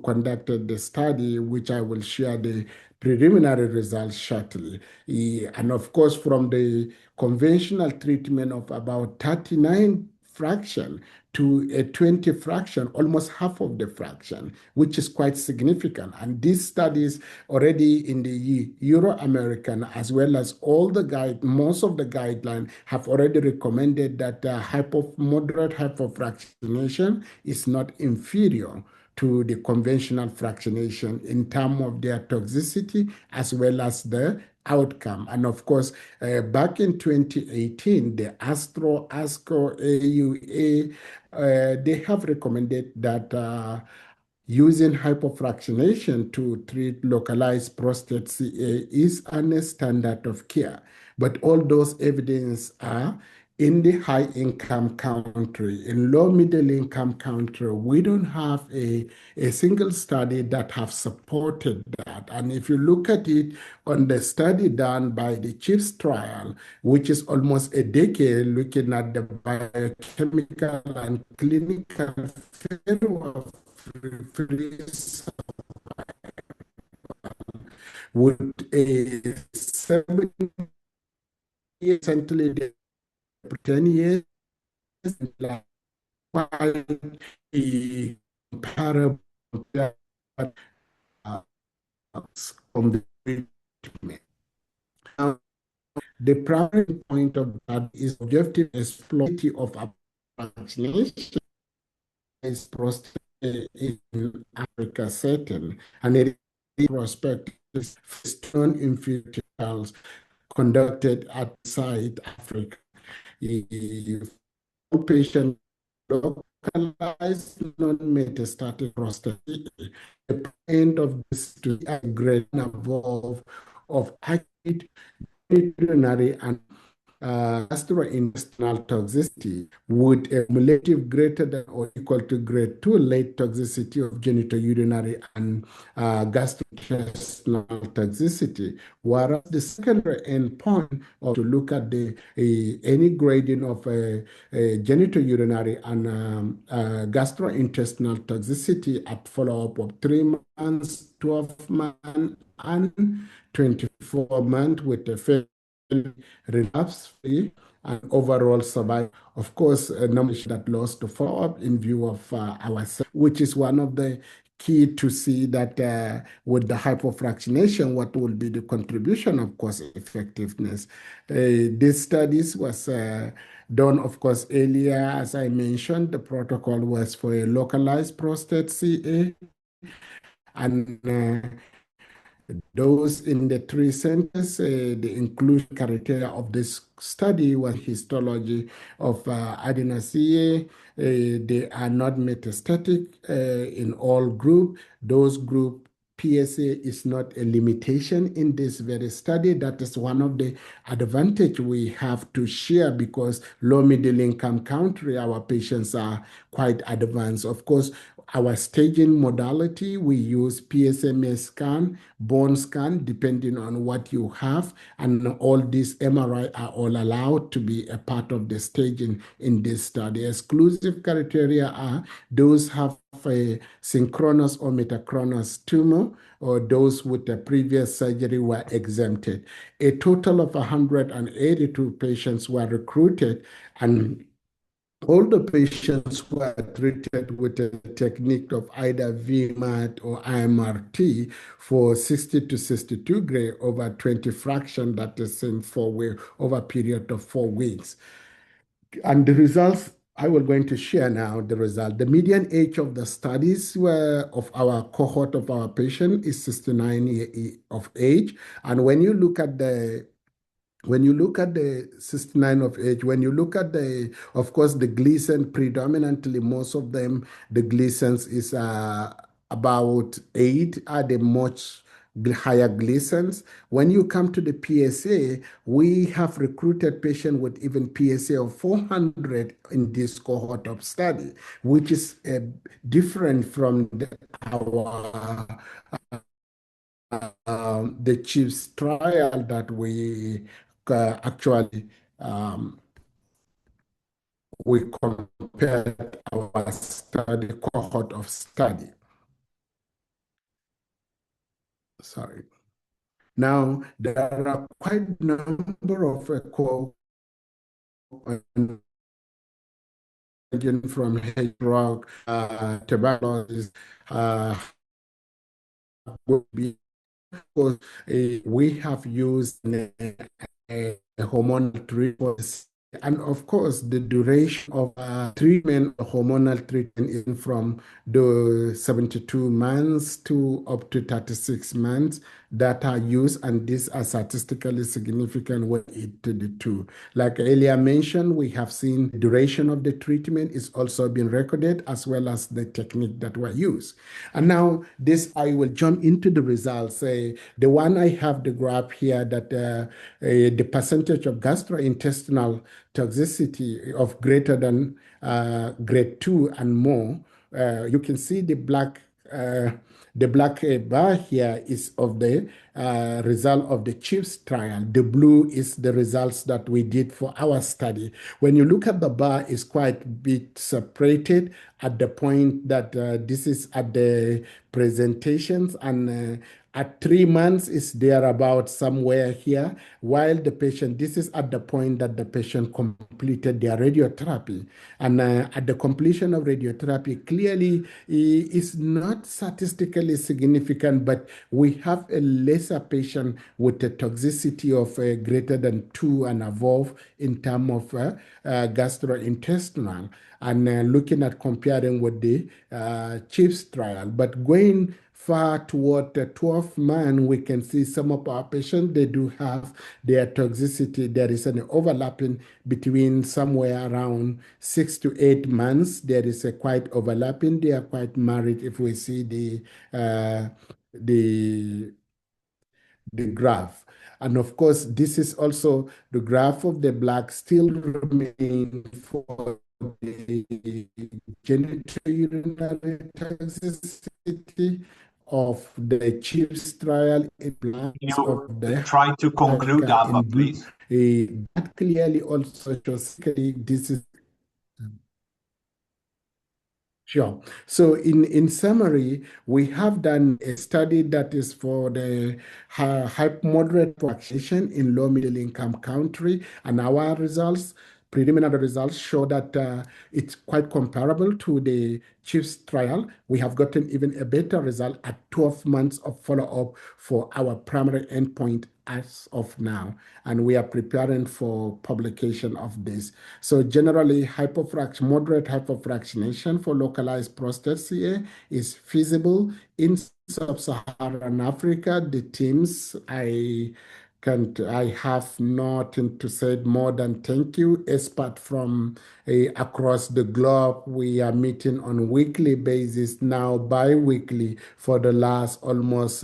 S6: conducted the study, which I will share the preliminary results shortly. And of course, from the conventional treatment of about 39 fraction to a 20 fraction, almost half of the fraction, which is quite significant. And these studies already in the Euro-American, as well as most of the guidelines have already recommended that moderate hypofractionation is not inferior to the conventional fractionation in terms of their toxicity as well as the outcome. And of course, back in 2018, the ASCO AUA, they have recommended that using hypofractionation to treat localized prostate CA is a standard of care. But all those evidence are in the high income country. In low middle income country, we don't have a single study that have supported that. And if you look at it on the study done by the CHIPS trial, which is almost a decade looking at the biochemical and clinical failure of free with a 7 years essentially 10 years like a comparable on the treatment. Now, the primary point of that is objective exploitation of vaccination is prostate in Africa setting, and it is prospective infectious trials conducted outside Africa. Patient localized non-metastatic prostate. The end of this to a great involve of acute urinary and gastrointestinal toxicity with a cumulative greater than or equal to grade 2 late toxicity of genitourinary and gastrointestinal toxicity. Whereas the secondary endpoint to look at the any grading of genitourinary and gastrointestinal toxicity at follow-up of 3 months, 12 months, and 24 months with a relapse-free and overall survival. Of course, a number that lost to follow-up in view of which is one of the key to see that with the hypofractionation, what will be the contribution of course effectiveness. These studies was done, of course, earlier, as I mentioned. The protocol was for a localized prostate CA, and those in the 3 centers, the inclusion criteria of this study was histology of adenocarcinoma. They are not metastatic in all group. Those group PSA is not a limitation in this very study. That is one of the advantage we have to share because low middle income country, our patients are quite advanced. Of course, our staging modality, we use PSMA scan, bone scan, depending on what you have, and all these MRI are all allowed to be a part of the staging in this study. Exclusive criteria are those have a synchronous or metachronous tumor, or those with a previous surgery were exempted. A total of 182 patients were recruited, and all the patients were treated with a technique of either VMAT or IMRT for 60 to 62 gray over 20 fraction, that is in 4 weeks, over a period of 4 weeks. And the results, I will going to share now the result. The median age of the studies were of our cohort of our patient is 69 years of age. And when you look at the 69 of age, when you look at of course, the Gleason, predominantly, most of them, the Gleasons is about 8 are the much higher Gleasons. When you come to the PSA, we have recruited patients with even PSA of 400 in this cohort of study, which is different from our the CHIPS trial that we actually we compared our study cohort of study. Sorry. Now there are quite a number of from rock tuberculosis will be. We have used a hormonal treatment, and of course, the duration of treatment, hormonal treatment, is from the 72 months to up to 36 months. that are used, and these are statistically significant when it to the two. Like earlier mentioned, we have seen the duration of the treatment is also being recorded, as well as the technique that were used. And now this, I will jump into the results. The one I have the graph here that the percentage of gastrointestinal toxicity of greater than grade 2 and more. You can see the black bar here is of the result of the CHIEFs trial. The blue is the results that we did for our study. When you look at the bar, it's quite a bit separated at the point that this is at the presentations, and at 3 months is there about somewhere here, while the patient, this is at the point that the patient completed their radiotherapy. And at the completion of radiotherapy, clearly is not statistically significant, but we have a lesser patient with a toxicity of greater than 2 and above in terms of gastrointestinal, and looking at comparing with the CHIEFs trial. But going far toward the 12th month, we can see some of our patients, they do have their toxicity. There is an overlapping between somewhere around 6 to 8 months. There is a quite overlapping. They are quite married if we see the graph. And of course, this is also the graph of the black still remain for the genitourinary toxicity of the CHIEFs trial in black of the
S2: try to conclude, Abba, please.
S6: That clearly also shows this is sure. So in summary, we have done a study that is for the high moderate vaccination in low middle income country, and our results, preliminary results, show that it's quite comparable to the CHIEFs trial. We have gotten even a better result at 12 months of follow-up for our primary endpoint as of now, and we are preparing for publication of this. So generally, moderate hypofractionation for localized prostate CA is feasible in sub-Saharan Africa. The teams, I have nothing to say more than thank you. Expert from across the globe, we are meeting on a weekly basis, now bi-weekly for the last almost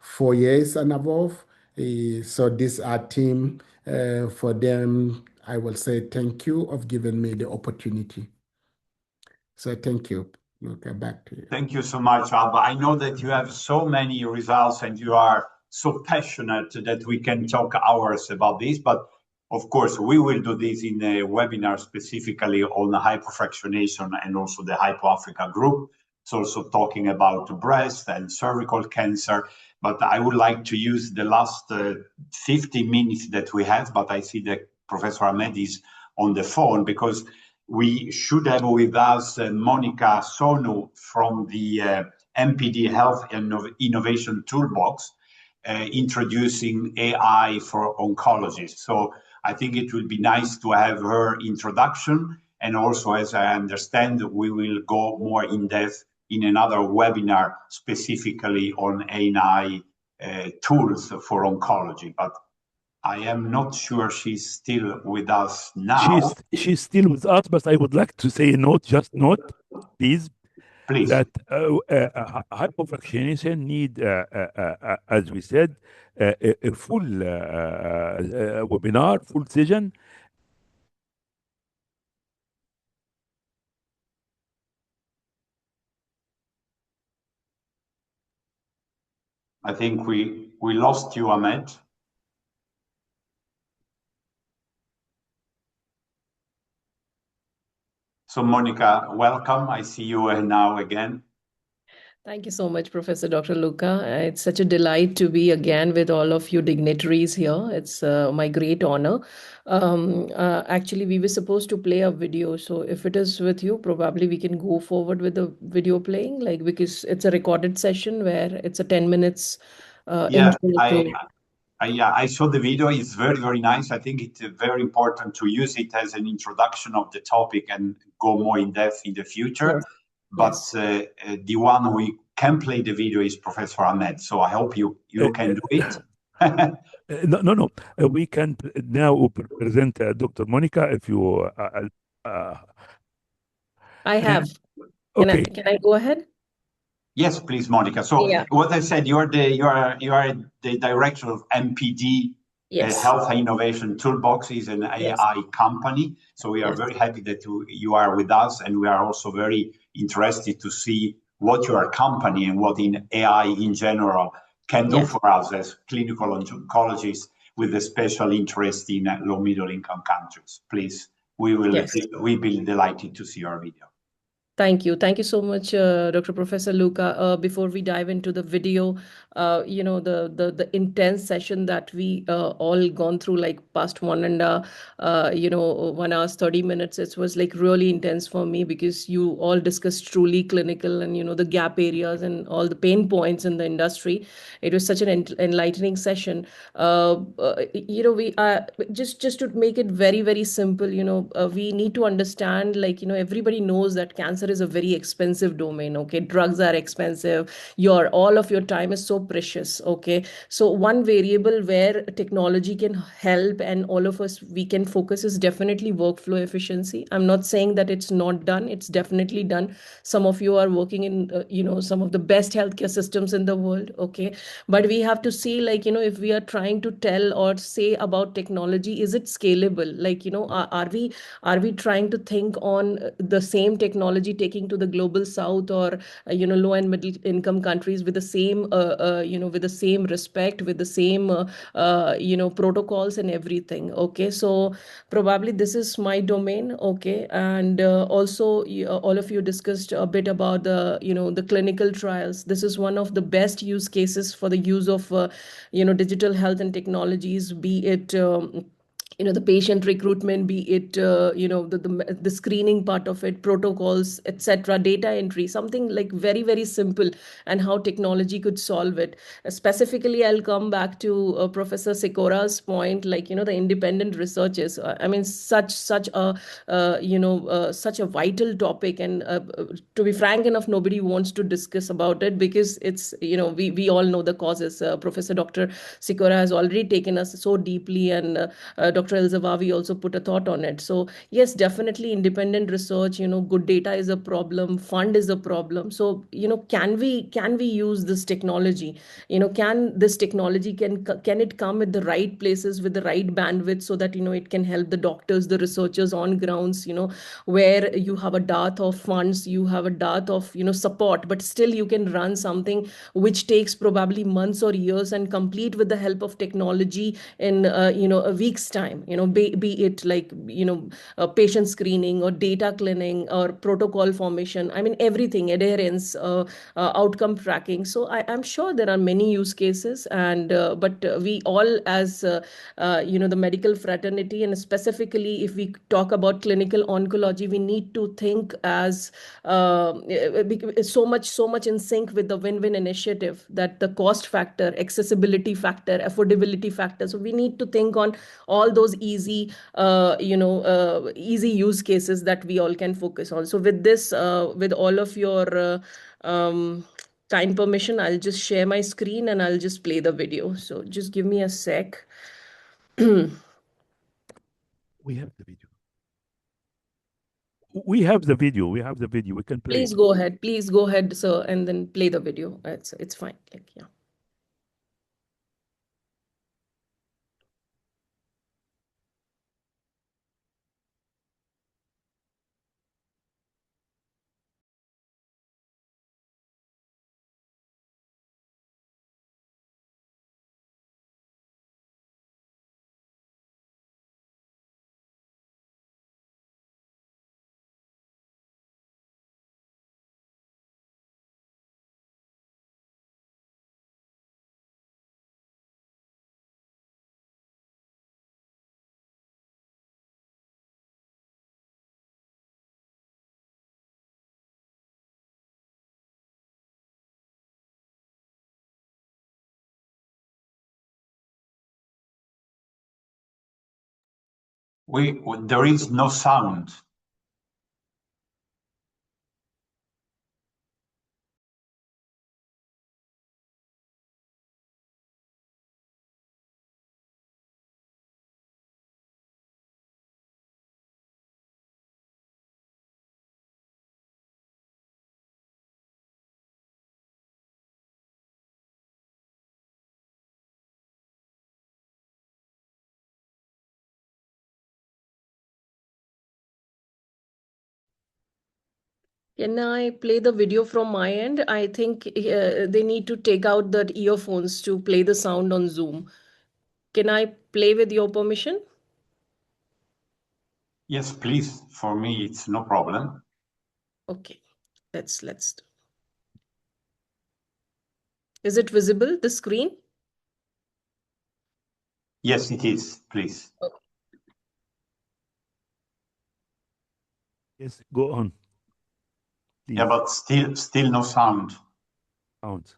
S6: 4 years and above. So this our team. For them, I will say thank you of giving me the opportunity. So thank you. Okay, back to you.
S2: Thank you so much, Abba. I know that you have so many results and you are so passionate that we can talk hours about this, but of course, we will do this in a webinar specifically on the hypofractionation and also the Hypo-Africa group. It's also talking about breast and cervical cancer. But I would like to use the last 50 minutes that we have, but I see that Professor Ahmed is on the phone, because we should have with us Monica Sonu from the MPD Health and Innovation Toolbox, introducing AI for oncologists. So I think it would be nice to have her introduction. And also, as I understand, we will go more in depth in another webinar specifically on AI tools for oncology. But I am not sure she's still with us now.
S1: She's still with us, but I would like to say a note, please.
S2: Please.
S1: That hypofractionation need, as we said, a full webinar, full session.
S2: I think we lost you, Ahmed. So Monica, welcome. I see you now again.
S8: Thank you so much, Professor Dr. Luca. It's such a delight to be again with all of you dignitaries here. It's my great honor. Actually, we were supposed to play a video. So if it is with you, probably we can go forward with the video playing, because it's a recorded session where it's a 10 minutes
S2: Yeah, I saw the video. It's very, very nice. I think it's very important to use it as an introduction of the topic and go more in depth in the future.
S8: Yes.
S2: But the one can play the video is Professor Ahmed. So I hope you can do it.
S1: No. We can now present Dr. Monica if you.
S8: I have.
S1: Okay.
S8: Can I go ahead?
S2: Yes, please, Monica. So
S8: Yeah.
S2: what I said, you are the director of MPD.
S8: Yes.
S2: Health Innovation Toolbox is an AI company. So we are very happy that you are with us, and we are also very interested to see what your company and what in AI in general can do for us as clinical oncologists with a special interest in low middle income countries. Please, we'll be delighted to see your video.
S8: Thank you. Thank you so much, Dr. Professor Luca. Before we dive into the video, the intense session that we all gone through, like past 1 hour, 30 minutes, it was like really intense for me, because you all discussed truly clinical and, the gap areas and all the pain points in the industry. It was such an enlightening session. We just to make it very, very simple, we need to understand, everybody knows that cancer is a very expensive domain. Okay, drugs are expensive. All of your time is so precious. Okay, so one variable where technology can help and all of us we can focus is definitely workflow efficiency. I'm not saying that it's not done. It's definitely done. Some of you are working in some of the best healthcare systems in the world. Okay, but we have to see, if we are trying to tell or say about technology, is it scalable? Are we trying to think on the same technology taking to the global south, or low and middle income countries with the same with the same respect, with the same protocols and everything? Okay, so probably this is my domain. Okay, and also all of you discussed a bit about the clinical trials. This is one of the best use cases for the use of digital health and technologies, be it the patient recruitment, be it the screening part of it, protocols, etc., data entry, something like very, very simple, and how technology could solve it. Specifically, I'll come back to Professor Sikora's point, the independent researchers. I mean, such a such a vital topic, and to be frank enough, nobody wants to discuss about it, because it's we all know the causes. Professor Dr. Sikora has already taken us so deeply, and Dr. El-Zawawi also put a thought on it. So yes, definitely independent research, good data is a problem, fund is a problem. So, can we use this technology? Can this technology, can it come at the right places with the right bandwidth, so that, it can help the doctors, the researchers on grounds, where you have a dearth of funds, you have a dearth of, support, but still you can run something which takes probably months or years and complete with the help of technology in, a week's time, be it patient screening or data cleaning or protocol formation. I mean, everything, adherence, outcome tracking. So I'm sure there are many use cases, and but we all, as the medical fraternity, and specifically if we talk about clinical oncology, we need to think as so much in sync with the win-win initiative, that the cost factor, accessibility factor, affordability factor. So we need to think on all those easy use cases that we all can focus on. So with this, with all of your kind permission, I'll just share my screen and I'll just play the video. So just give me a sec.
S1: We have the video. We have the video. We can play
S8: Please
S1: it.
S8: go ahead. Please go ahead, sir, and then play the video. It's fine. Yeah.
S2: There is no sound.
S8: Can I play the video from my end? I think they need to take out the earphones to play the sound on Zoom. Can I play with your permission?
S2: Yes, please. For me, it's no problem.
S8: Okay, let's. Is it visible, the screen?
S2: Yes, it is. Please.
S8: Okay.
S1: Yes, go on. Please.
S2: Yeah, but still no sound.
S1: Sound.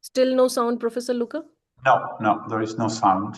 S8: Still no sound, Professor Luca?
S2: No, there is no sound.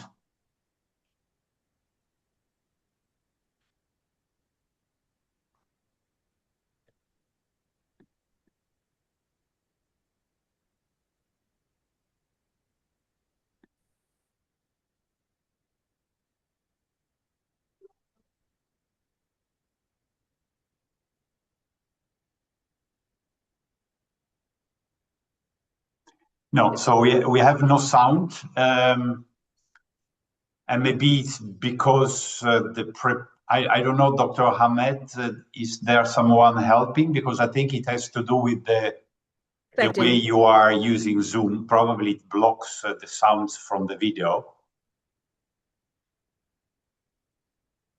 S2: No, so we have no sound, and maybe it's because I don't know, Dr. Hamed, is there someone helping? Because I think it has to do with the way you are using Zoom. Probably it blocks the sounds from the video.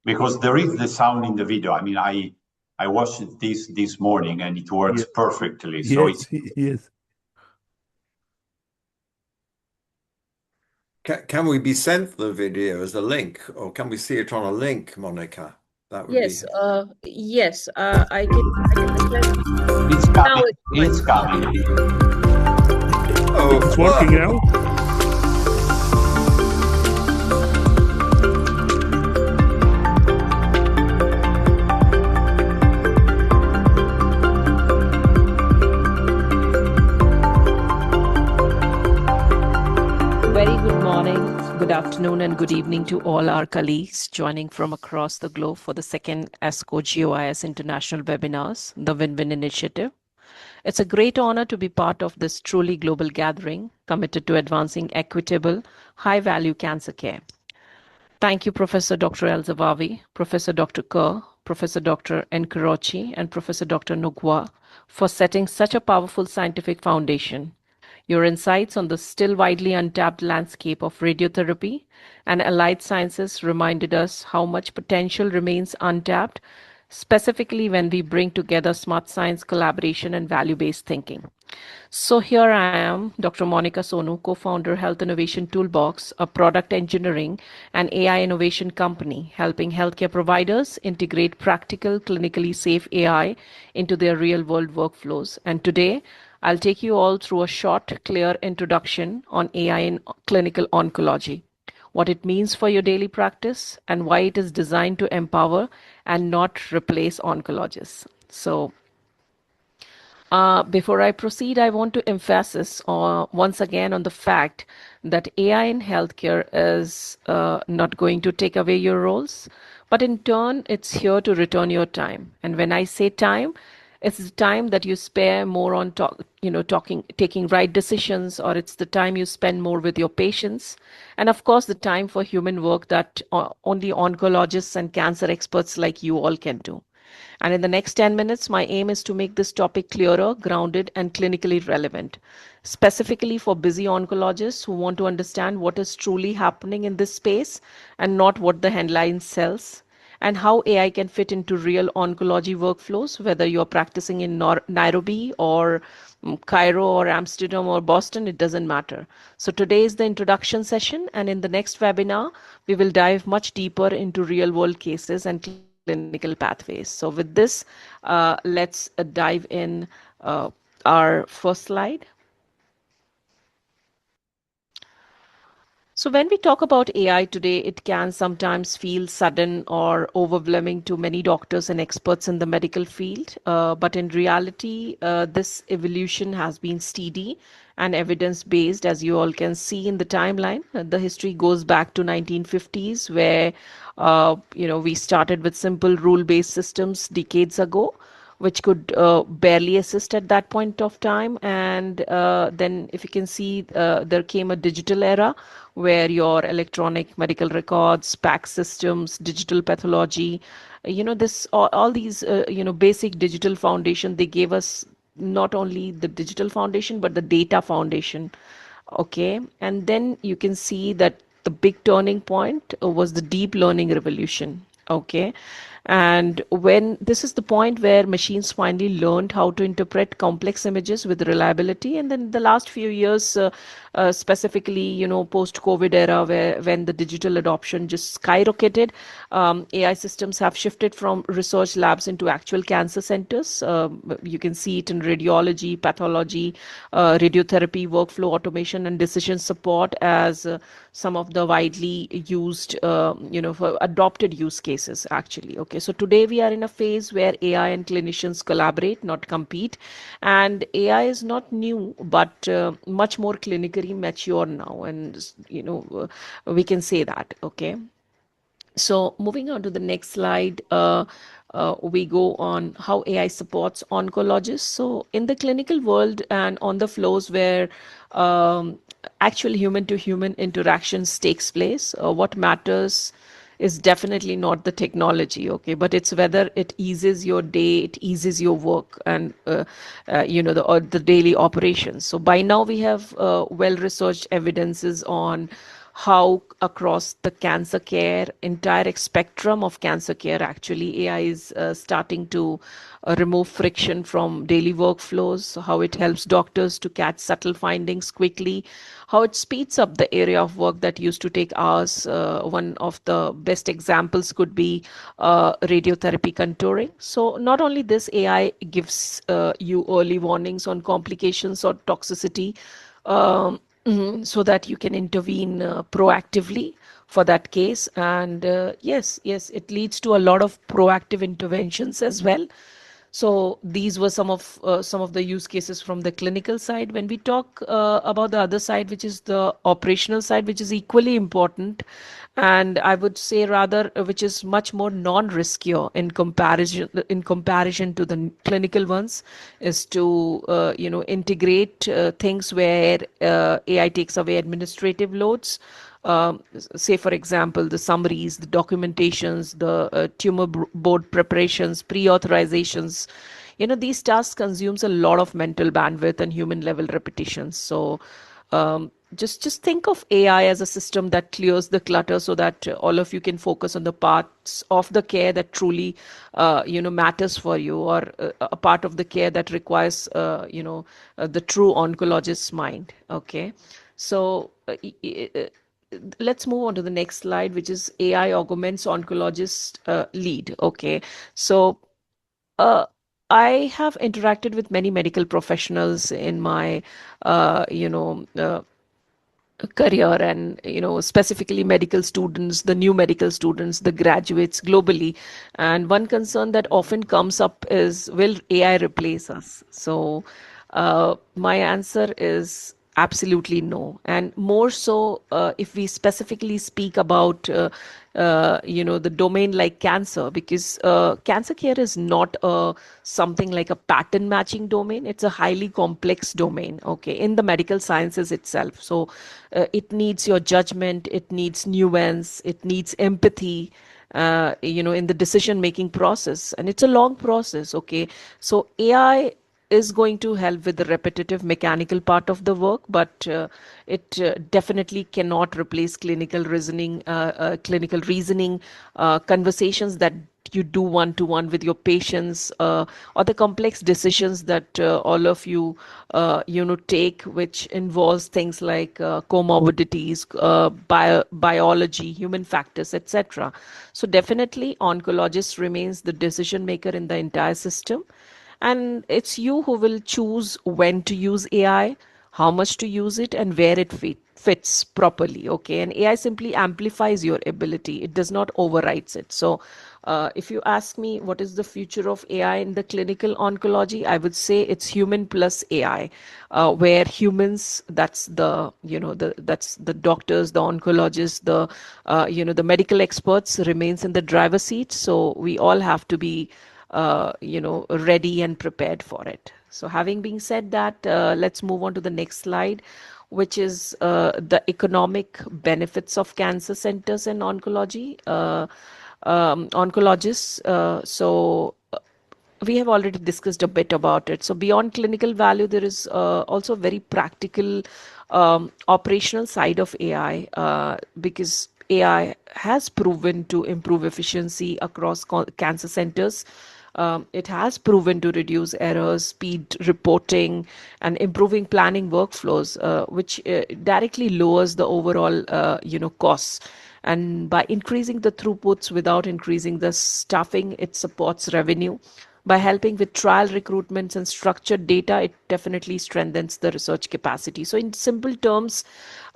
S2: Because there is the sound in the video. I mean, I watched this morning and it works perfectly. So
S1: yes, yes.
S4: Can we be sent the video as a link, or can we see it on a link, Monica? That would
S8: Yes,
S4: be...
S8: yes, I can.
S2: It's coming.
S8: Now
S2: It's coming.
S4: Oh,
S1: It's working now.
S8: Very good morning, good afternoon, and good evening to all our colleagues joining from across the globe for the second ASCO-GOIS International Webinars, the Win-Win Initiative. It's a great honor to be part of this truly global gathering committed to advancing equitable, high-value cancer care. Thank you, Professor Dr. El-Zawawi, Professor Dr. Kerr, Professor Dr. Nkorochi, and Professor Dr. Nugwa for setting such a powerful scientific foundation. Your insights on the still widely untapped landscape of radiotherapy and allied sciences reminded us how much potential remains untapped, specifically when we bring together smart science collaboration and value-based thinking. So here I am, Dr. Monica Sonu, co-founder Health Innovation Toolbox, a product engineering and AI innovation company helping healthcare providers integrate practical, clinically safe AI into their real-world workflows. And today, I'll take you all through a short, clear introduction on AI in clinical oncology, what it means for your daily practice, and why it is designed to empower and not replace oncologists. So before I proceed, I want to emphasize once again on the fact that AI in healthcare is not going to take away your roles, but in turn, it's here to return your time. And when I say time, it's the time that you spare more on taking right decisions, or it's the time you spend more with your patients, and of course, the time for human work that only oncologists and cancer experts like you all can do. And in the next 10 minutes, my aim is to make this topic clearer, grounded, and clinically relevant, specifically for busy oncologists who want to understand what is truly happening in this space and not what the headline sells, and how AI can fit into real oncology workflows, whether you're practicing in Nairobi or Cairo or Amsterdam or Boston, it doesn't matter. So today is the introduction session, and in the next webinar, we will dive much deeper into real world cases and clinical pathways. So with this, let's dive in our first slide. So when we talk about AI today, it can sometimes feel sudden or overwhelming to many doctors and experts in the medical field. But in reality, this evolution has been steady and evidence-based, as you all can see in the timeline. The history goes back to 1950s, where we started with simple rule-based systems decades ago, which could barely assist at that point of time. And then if you can see, there came a digital era where your electronic medical records, PACS systems, digital pathology, this all these basic digital foundation, they gave us not only the digital foundation but the data foundation. Okay, and then you can see that the big turning point was the deep learning revolution. Okay, and when this is the point where machines finally learned how to interpret complex images with reliability. And then the last few years, specifically, post COVID era, where when the digital adoption just skyrocketed, AI systems have shifted from research labs into actual cancer centers. You can see it in radiology, pathology, radiotherapy, workflow automation, and decision support as some of the widely used, for adopted use cases, actually. Okay, so today we are in a phase where AI and clinicians collaborate, not compete. And AI is not new, but much more clinically mature now. And, we can say that. Okay. So moving on to the next slide, we go on how AI supports oncologists. So in the clinical world and on the floors where actual human-to-human interactions takes place, what matters is definitely not the technology, okay, but it's whether it eases your day, it eases your work, and the daily operations. So by now we have well-researched evidences on how across the cancer care, entire spectrum of cancer care, actually AI is starting to remove friction from daily workflows, how it helps doctors to catch subtle findings quickly, how it speeds up the area of work that used to take hours. One of the best examples could be radiotherapy contouring. So not only this, AI gives you early warnings on complications or toxicity, so that you can intervene proactively for that case. And yes, it leads to a lot of proactive interventions as well. So these were some of the use cases from the clinical side. When we talk about the other side, which is the operational side, which is equally important, and I would say rather, which is much more non-riskier in comparison to the clinical ones, is to integrate things where AI takes away administrative loads. Say, for example, the summaries, the documentations, the board preparations, pre-authorizations. These tasks consumes a lot of mental bandwidth and human level repetitions. So just think of AI as a system that clears the clutter so that all of you can focus on the parts of the care that truly matters for you, or a part of the care that requires the true oncologist's mind. Okay, so let's move on to the next slide, which is AI augments oncologist lead. Okay, so uh, I have interacted with many medical professionals in my career, and specifically medical students, the new medical students, the graduates globally. And one concern that often comes up is, will AI replace us? So my answer is absolutely no. And more so, if we specifically speak about the domain like cancer, because cancer care is not something like a pattern matching domain. It's a highly complex domain, okay, in the medical sciences itself. So it needs your judgment, it needs nuance, it needs empathy, in the decision making process, and it's a long process. Okay, so AI is going to help with the repetitive mechanical part of the work, but it definitely cannot replace clinical reasoning, conversations that you do one to one with your patients, or the complex decisions that all of you take, which involves things like comorbidities, biology, human factors, etc. So definitely oncologist remains the decision maker in the entire system, and it's you who will choose when to use AI, how much to use it, and where it fits properly. Okay, and AI simply amplifies your ability, it does not overrides it. So if you ask me what is the future of AI in the clinical oncology, I would say it's human plus AI, where humans, that's that's the doctors, the oncologists, the medical experts, remains in the driver's seat. So we all have to be ready and prepared for it. So having been said that, let's move on to the next slide, which is the economic benefits of cancer centers and oncology. oncologists. We have already discussed a bit about it. So beyond clinical value, there is also very practical operational side of AI, because AI has proven to improve efficiency across cancer centers. It has proven to reduce errors, speed reporting, and improving planning workflows, which directly lowers the overall, costs. And by increasing the throughputs without increasing the staffing, it supports revenue. By helping with trial recruitments and structured data, it definitely strengthens the research capacity. So, in simple terms,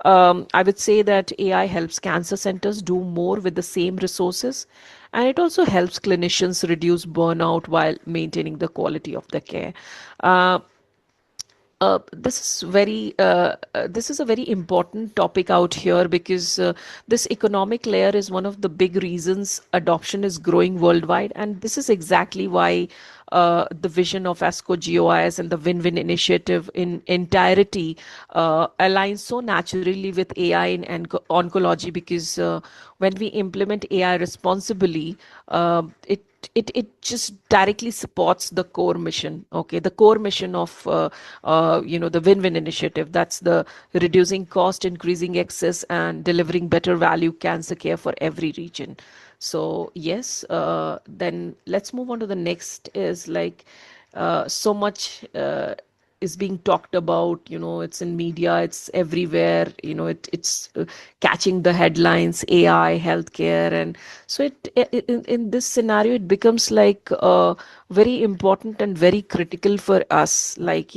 S8: I would say that AI helps cancer centers do more with the same resources, and it also helps clinicians reduce burnout while maintaining the quality of the care. Uh, this is a very important topic out here, because this economic layer is one of the big reasons adoption is growing worldwide, and this is exactly why the vision of ASCO-GOIS and the win-win initiative in entirety aligns so naturally with AI in oncology, because when we implement AI responsibly, it just directly supports the core mission. Okay, the core mission of the win-win initiative, that's the reducing cost, increasing access, and delivering better value cancer care for every region. So yes, then let's move on to the next. Is like so much is being talked about, it's in media, it's everywhere, it's catching the headlines, AI healthcare. And so in this scenario, it becomes like very important and very critical for us, like,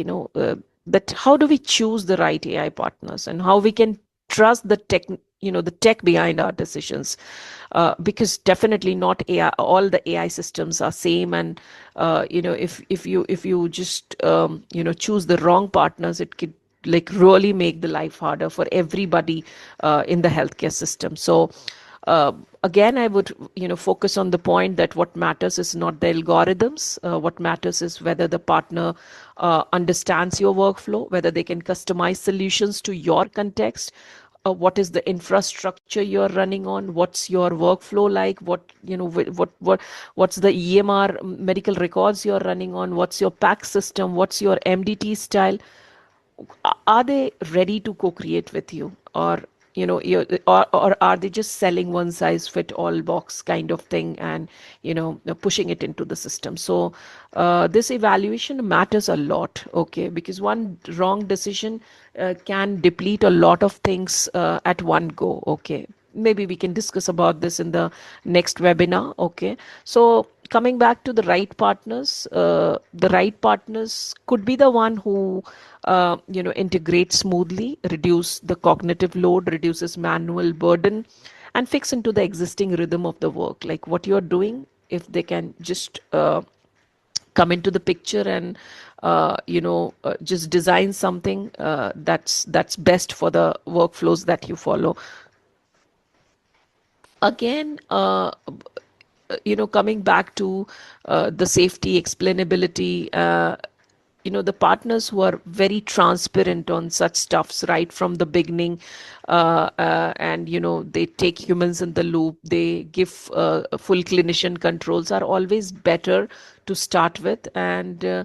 S8: that how do we choose the right AI partners, and how we can trust the tech, the tech behind our decisions. Because definitely not AI, all the AI systems are same. And if you just choose the wrong partners, it could like really make the life harder for everybody in the healthcare system. So uh, again, I would focus on the point that what matters is not the algorithms. What matters is whether the partner understands your workflow, whether they can customize solutions to your context, what is the infrastructure you're running on, what's your workflow like, what's the EMR medical records you're running on, what's your PAC system, what's your MDT style. Are they ready to co-create with you, or or are they just selling one size fit all box kind of thing, and pushing it into the system? So this evaluation matters a lot, okay, because one wrong decision can deplete a lot of things at one go. Okay, maybe we can discuss about this in the next webinar. Okay, so coming back to the right partners could be the one who integrate smoothly, reduce the cognitive load, reduces manual burden, and fix into the existing rhythm of the work, like what you're doing. If they can just come into the picture and just design something that's best for the workflows that you follow. Again, coming back to the safety, explainability, the partners who are very transparent on such stuffs right from the beginning, and they take humans in the loop, they give full clinician controls, are always better to start with. And uh,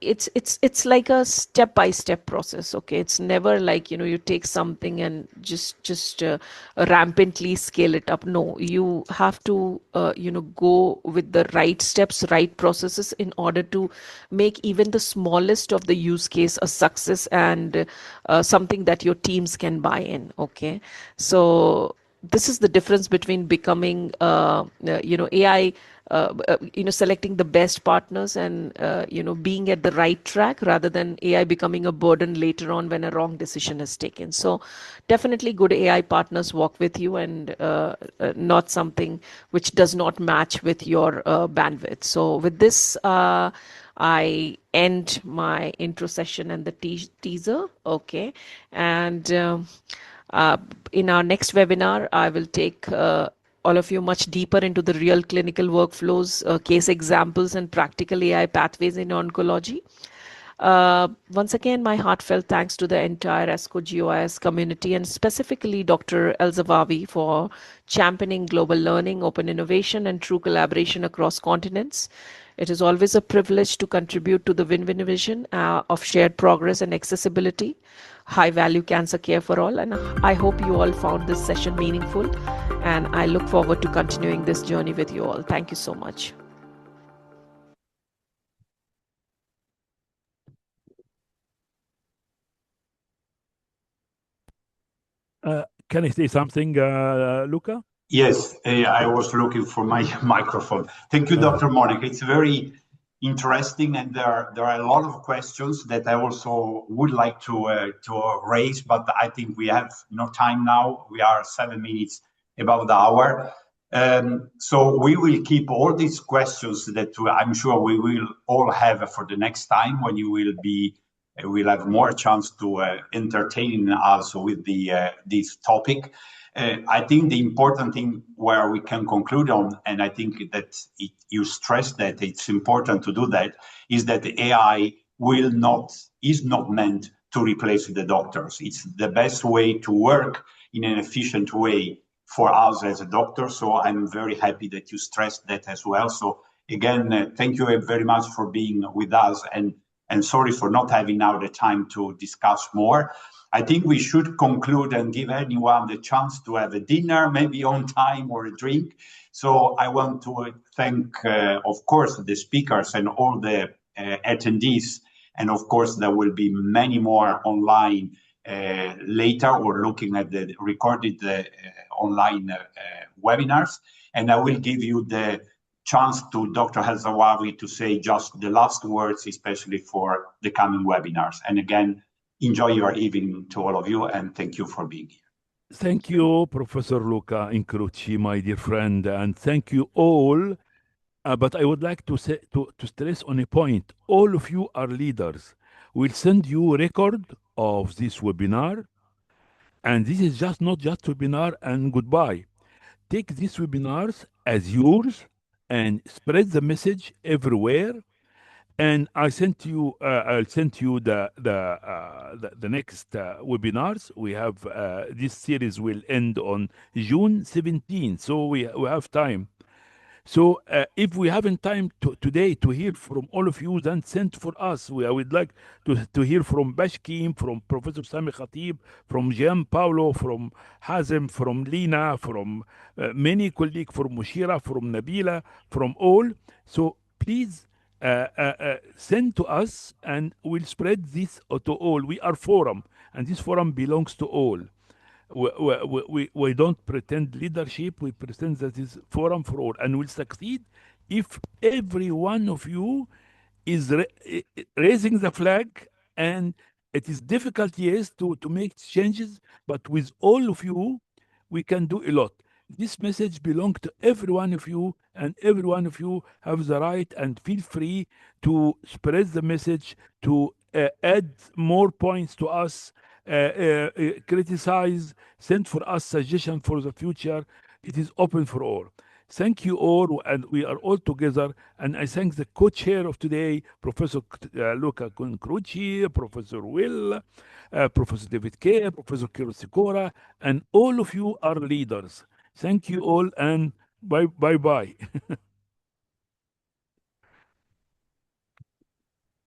S8: it's like a step by step process. Okay, it's never like you take something and just rampantly scale it up. No, you have to go with the right steps, right processes, in order to make even the smallest of the use case a success, and something that your teams can buy in. Okay, so this is the difference between becoming AI, selecting the best partners, and being at the right track, rather than AI becoming a burden later on when a wrong decision is taken. So definitely good AI partners walk with you, and not something which does not match with your bandwidth. So with this, I end my intro session and the teaser. Okay, and uh, in our next webinar, I will take all of you much deeper into the real clinical workflows, case examples, and practical AI pathways in oncology. Once again, my heartfelt thanks to the entire ASCO-GOIS community and specifically Dr. El-Zawawi for championing global learning, open innovation, and true collaboration across continents. It is always a privilege to contribute to the win-win vision of shared progress and accessibility, high-value cancer care for all. And I hope you all found this session meaningful, and I look forward to continuing this journey with you all. Thank you so much.
S1: Can I say something, Luca?
S2: Yes, I was looking for my microphone. Thank you, Dr. Monica. It's very interesting, and there are a lot of questions that I also would like to raise, but I think we have no time now. We are 7 minutes above the hour. So we will keep all these questions that I'm sure we will all have for the next time when you will be, we'll have more chance to entertain us with this topic. I think the important thing where we can conclude on, and I think that you stress that it's important to do that, is that the AI is not meant to replace the doctors. It's the best way to work in an efficient way for us as a doctor. So I'm very happy that you stressed that as well. So again, thank you very much for being with us, and sorry for not having now the time to discuss more. I think we should conclude and give anyone the chance to have a dinner, maybe on time, or a drink. So I want to thank, of course, the speakers and all the attendees. And of course, there will be many more online later, or looking at the recorded online webinars. And I will give you the chance to Dr. El-Zawawi to say just the last words, especially for the coming webinars. And again, enjoy your evening to all of you, and thank you for being here.
S1: Thank you, Professor Luca Incrucci, my dear friend, and thank you all. But I would like to say to stress on a point. All of you are leaders. We'll send you a record of this webinar, and this is not just webinar and goodbye. Take these webinars as yours and spread the message everywhere. And I'll send you the next webinars. We have this series will end on June 17th, so we have time. So if we haven't time today to hear from all of you, then send for us. I would like to hear from Bashkim, from Professor Sami Khatib, from Gian Paolo, from Hazem, from Lina, from many colleagues, from Mushira, from Nabila, from all. So please send to us, and we'll spread this to all. We are forum, and this forum belongs to all. We don't pretend leadership. We pretend that is forum for all, and we'll succeed if every one of you is raising the flag. And it is difficult, yes, to make changes, but with all of you, we can do a lot. This message belongs to every one of you, and every one of you have the right, and feel free to spread the message, to add more points to us, criticize, send for us suggestion for the future. It is open for all. Thank you all, and we are all together. And I thank the co-chair of today, Professor Luca Incrucci, Professor Will, Professor David Kerr, Professor Kiro Sikora, and all of you are leaders. Thank you all, and bye-bye.